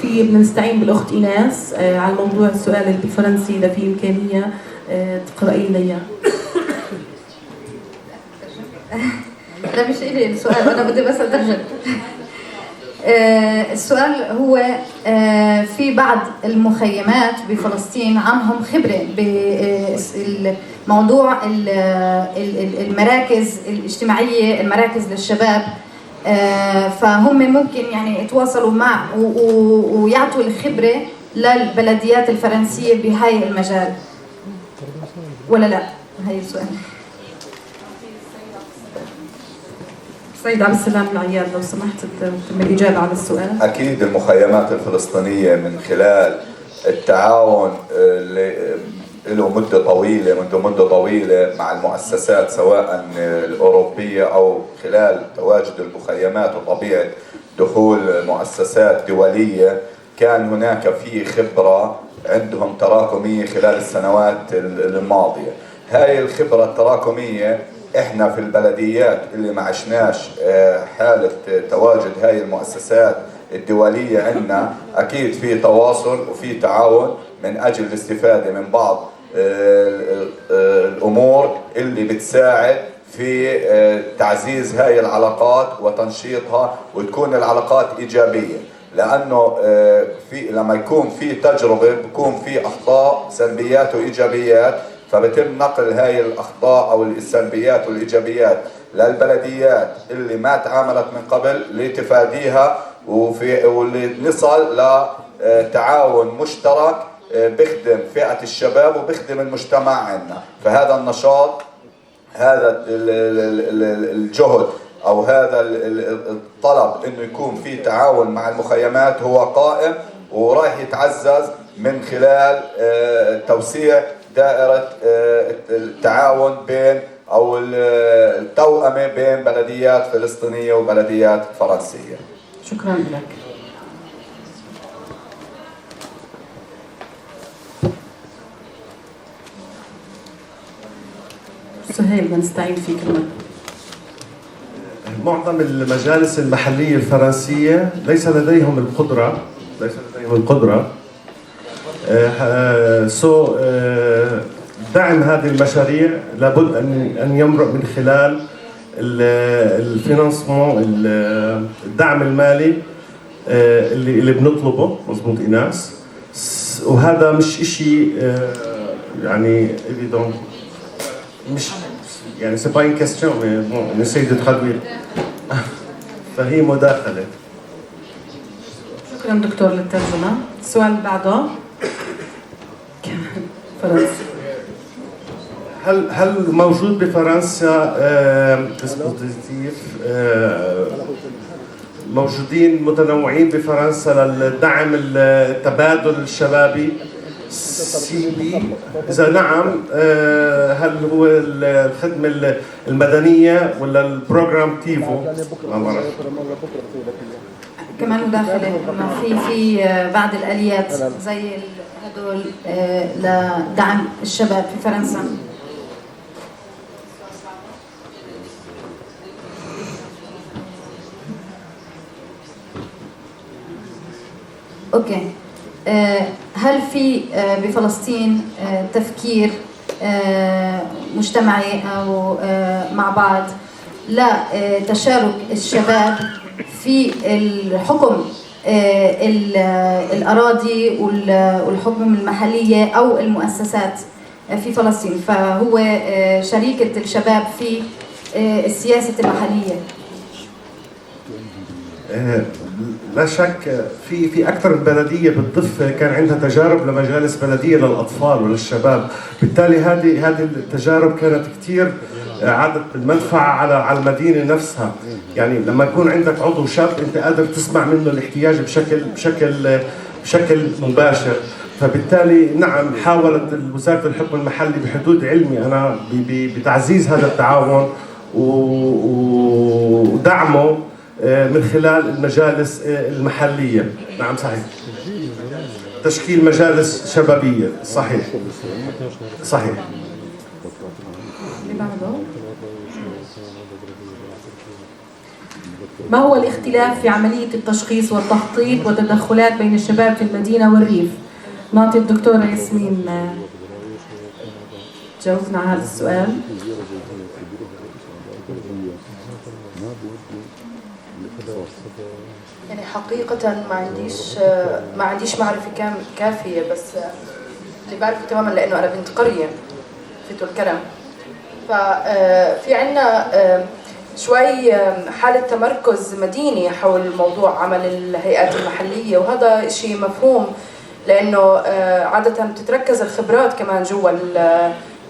S3: في بدنا نستعين بالأخت إيناس على موضوع السؤال اللي بالفرنسي إذا في إمكانية تقرأي لنا إياه.
S5: لا مش إلي السؤال، أنا بدي بس أترجم. السؤال هو في بعض المخيمات بفلسطين عندهم خبرة بموضوع المراكز الاجتماعية، المراكز للشباب، فهم ممكن يعني يتواصلوا مع ويعطوا الخبرة للبلديات الفرنسية بهاي المجال ولا لا؟ هاي السؤال.
S3: سيد عبد السلام العياد لو سمحت تتم الإجابة على السؤال.
S7: أكيد المخيمات الفلسطينية من خلال التعاون له مدة طويلة مع المؤسسات سواء الأوروبية أو خلال تواجد المخيمات وطبيعة دخول مؤسسات دولية، كان هناك في خبرة عندهم تراكمية خلال السنوات الماضية. هاي الخبرة التراكمية احنا في البلديات اللي ما عشناش حالة تواجد هاي المؤسسات الدولية عندنا، أكيد في تواصل وفي تعاون من أجل الاستفادة من بعض الأمور اللي بتساعد في تعزيز هاي العلاقات وتنشيطها وتكون العلاقات إيجابية. لأنه لما يكون في تجربة بيكون في أخطاء سلبيات وإيجابيات، فبتم نقل هاي الأخطاء أو السلبيات والإيجابيات للبلديات اللي ما تعاملت من قبل لتفاديها، واللي نصل لتعاون مشترك بيخدم فئة الشباب وبيخدم المجتمع عندنا. فهذا النشاط، هذا الجهد أو هذا الطلب إنه يكون في تعاون مع المخيمات هو قائم وراح يتعزز من خلال توسيع دائرة التعاون بين أو التوأمة بين بلديات فلسطينية وبلديات فرنسية.
S3: شكرا لك. سهيل بنستعين فيك كمان.
S8: معظم المجالس المحلية الفرنسية ليس لديهم القدرة دعم هذه المشاريع لابد أن يمرق من خلال الفينانسمون، الدعم المالي اللي بنطلبه. مظبوط إيناس، وهذا مش إشي يعني évident، مش يعني c'est pas une question mais bon on essaye de traduire. فهي مداخلة.
S3: شكرا دكتور للترجمة. السؤال اللي بعده فرنسا.
S8: هل موجود بفرنسا موجودين متنوعين بفرنسا للدعم التبادل الشبابي CB؟ إذا نعم، هل هو الخدمة المدنية ولا البروجرام تيفو؟
S5: كمان مداخلة في بعض الآليات زي هدول لدعم الشباب في فرنسا. اوكي، هل في بفلسطين تفكير مجتمعي او مع بعض لتشارك الشباب في الحكم الأراضي والحكم المحلية أو المؤسسات في فلسطين؟ فهو شريكة الشباب في السياسة المحلية.
S8: لا شك في اكثر من بلديه بتضيف كان عندها تجارب لمجالس بلديه للاطفال وللشباب، بالتالي هذه التجارب كانت كثير عادت بالمنفعه على المدينه نفسها. يعني لما يكون عندك عضو شاب انت قادر تسمع منه الاحتياج بشكل مباشر. فبالتالي نعم، حاولت وزاره الحكم المحلي بحدود علمي انا بتعزيز هذا التعاون ودعمه من خلال المجالس المحلية. نعم صحيح، تشكيل مجالس شبابية. صحيح.
S3: ما هو الاختلاف في عملية التشخيص والتخطيط والتدخلات بين الشباب في المدينة والريف؟ نعطي الدكتورة ياسمين جاوبنا على هذا السؤال.
S4: يعني حقيقة ما عنديش معرفة كافية، بس اللي بعرفه تماما لأنه أنا بنت قرية في طول كرم، ففي عنا شوي حالة تمركز مديني حول موضوع عمل الهيئات المحلية، وهذا شيء مفهوم لأنه عادة بتتركز الخبرات كمان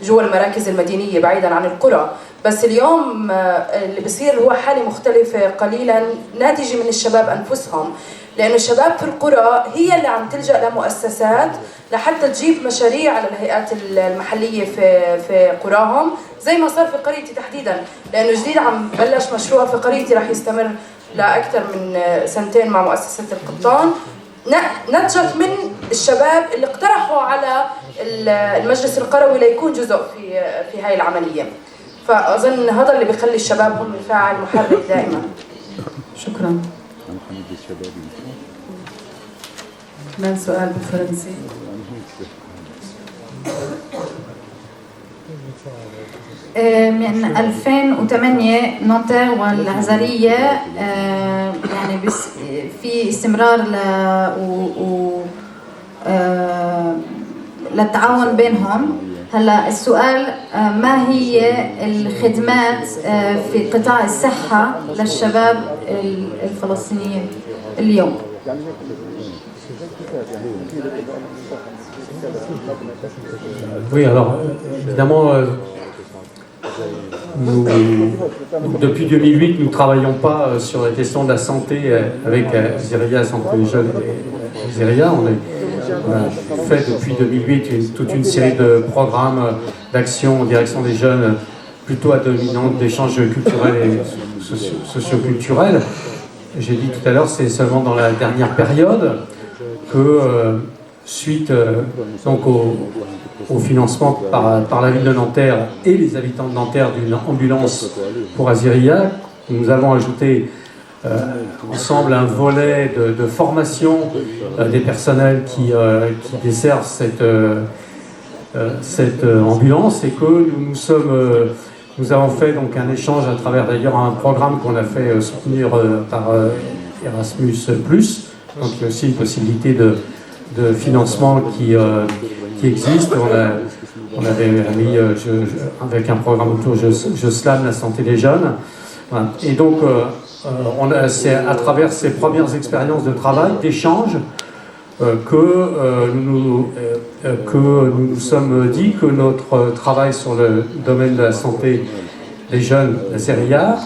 S4: جوا المراكز المدينية بعيدا عن القرى. بس اليوم اللي بصير هو حالة مختلفة قليلا ناتجة من الشباب أنفسهم، لأنه الشباب في القرى هي اللي عم تلجأ لمؤسسات لحتى تجيب مشاريع على الهيئات المحلية في قراهم، زي ما صار في قريتي تحديدا، لأنه جديد عم بلش مشروع في قريتي راح يستمر لأكثر من 2 سنين مع مؤسسة القبطان، نتجت من الشباب اللي اقترحوا على المجلس القروي ليكون جزء في هاي العملية. فأظن هذا اللي بيخلي الشباب هم الفاعل المحرك دائما.
S3: شكرا. كمان سؤال بالفرنسي.
S5: من 2008 نانتير والعزلية يعني في استمرار للتعاون بينهم. هلا السؤال ما هي الخدمات في قطاع الصحة للشباب الفلسطينيين اليوم؟
S9: Oui, alors évidemment, depuis 2008, nous ne travaillons pas sur la question de la santé avec Aziriya, Santé des Jeunes et Aziriya. On a fait depuis 2008 toute une série de programmes d'action en direction des jeunes plutôt à dominante d'échanges culturels et socioculturels. J'ai dit tout à l'heure, c'est seulement dans la dernière période que, suite donc au financement par la ville de Nanterre et les habitants de Nanterre d'une ambulance pour Aziriya, nous avons ajouté ensemble un volet de formation des personnels qui desservent cette ambulance, et que nous avons fait donc un échange à travers d'ailleurs un programme qu'on a fait soutenir par Erasmus+. Donc il y a aussi une possibilité de financement qui existe. On avait mis avec un programme autour Je Slam, la santé des jeunes. Voilà. Et donc c'est à travers ces premières expériences de travail, d'échange, que nous nous sommes dit que notre travail sur le domaine de la santé des jeunes Aziriya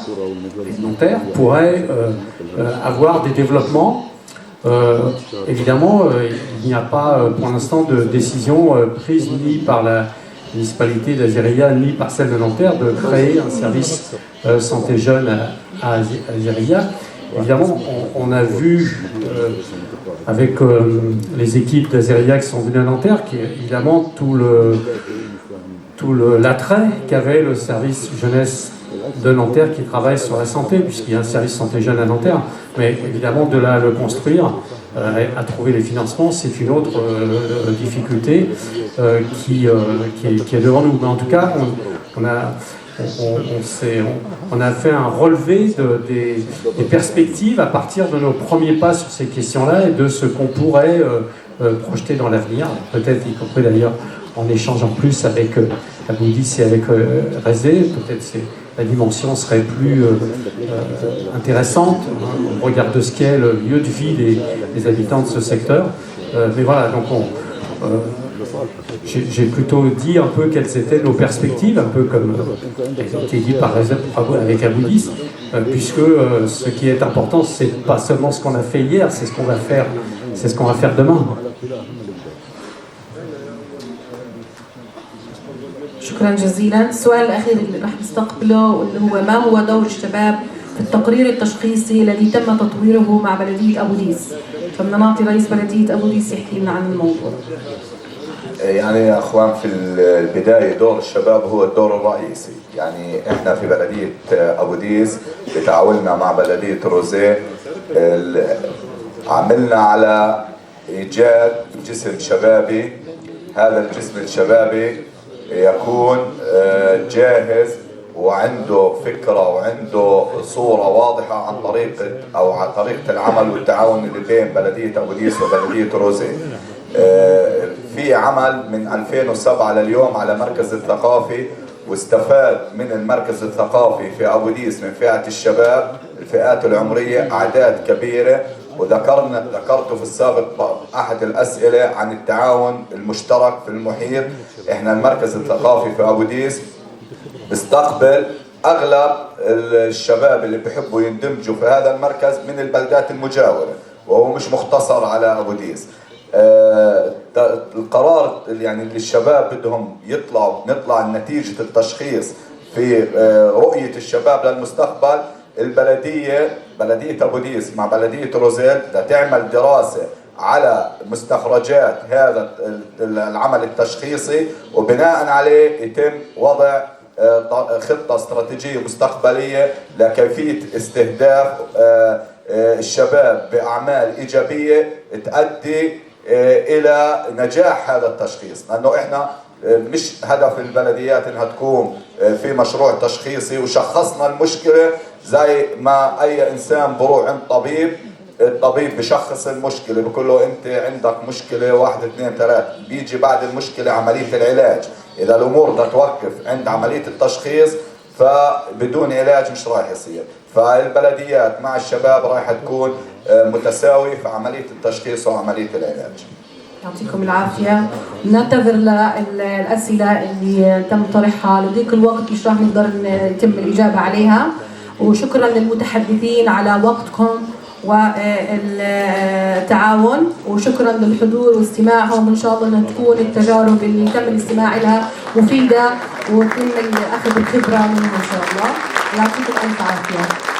S9: et de Nanterre pourrait avoir des développements. Évidemment, il n'y a pas pour l'instant de décision prise ni par la municipalité d'Aziriya ni par celle de Nanterre de créer un service santé jeune à Aziriya. Évidemment, on a vu avec les équipes d'Aziriya qui sont venues à Nanterre, évidemment tout l'attrait qu'avait le service jeunesse de Nanterre qui travaille sur la santé, puisqu'il y a un service santé jeune à Nanterre. Mais évidemment, de là à le construire, à trouver les financements, c'est une autre difficulté qui est devant nous. Mais en tout cas, on a fait un relevé des perspectives à partir de nos premiers pas sur ces questions-là et de ce qu'on pourrait projeter dans l'avenir, peut-être y compris d'ailleurs en échangeant plus avec Aboudis et avec Rezé. Peut-être la dimension serait plus intéressante au regard de ce qu'est le lieu de vie des habitants de ce secteur. Mais voilà, donc j'ai plutôt dit un peu quelles étaient nos perspectives, un peu comme elles ont été dites par Rezé avec Aboudis, puisque ce qui est important, c'est pas seulement ce qu'on a fait hier, c'est ce qu'on va faire demain.
S3: شكرا جزيلا. السؤال الأخير اللي راح نستقبله واللي هو ما هو دور الشباب في التقرير التشخيصي الذي تم تطويره مع بلدية أبوديس؟ فبدنا نعطي رئيس بلدية أبوديس يحكي لنا عن الموضوع.
S7: يعني يا أخوان، في البداية دور الشباب هو الدور الرئيسي. يعني إحنا في بلدية أبوديس بتعاوننا مع بلدية روزيه عملنا على إيجاد جسم شبابي. هذا الجسم الشبابي يكون جاهز وعنده فكرة وعنده صورة واضحة عن طريقة العمل والتعاون اللي بين بلدية أبوديس وبلدية روزيه. في عمل من 2007 لليوم على مركز الثقافي، واستفاد من المركز الثقافي في أبوديس من فئة الشباب الفئات العمرية أعداد كبيرة. ذكرت في السابق أحد الأسئلة عن التعاون المشترك في المحيط. إحنا المركز الثقافي في أبوديس بيستقبل أغلب الشباب اللي بيحبوا يندمجوا في هذا المركز من البلدات المجاورة، وهو مش مختصر على أبوديس. القرار يعني اللي الشباب بدهم نطلع نتيجة التشخيص في رؤية الشباب للمستقبل. بلدية أبوديس مع بلدية روزيل تعمل دراسة على مستخرجات هذا العمل التشخيصي، وبناء عليه يتم وضع خطة استراتيجية مستقبلية لكيفية استهداف الشباب بأعمال إيجابية تؤدي إلى نجاح هذا التشخيص. لأنه إحنا مش هدف البلديات إنها تكون في مشروع تشخيصي وشخصنا المشكلة زي ما أي إنسان بروح عند طبيب، الطبيب بشخص المشكلة بقول له أنت عندك مشكلة 1 2 3، بيجي بعد المشكلة عملية العلاج. إذا الأمور بدها توقف عند عملية التشخيص فبدون علاج مش راح يصير. فالبلديات مع الشباب راح تكون متساوية في عملية التشخيص وعملية العلاج.
S3: يعطيكم العافية. ننتظر للأسئلة اللي تم طرحها، لضيق الوقت مش راح نقدر يتم الإجابة عليها. وشكرا للمتحدثين على وقتكم والتعاون، وشكرا للحضور واستماعهم. إن شاء الله أن تكون التجارب اللي تم الاستماع لها مفيدة ويتم أخذ الخبرة منها إن شاء الله. يعطيكم ألف عافية.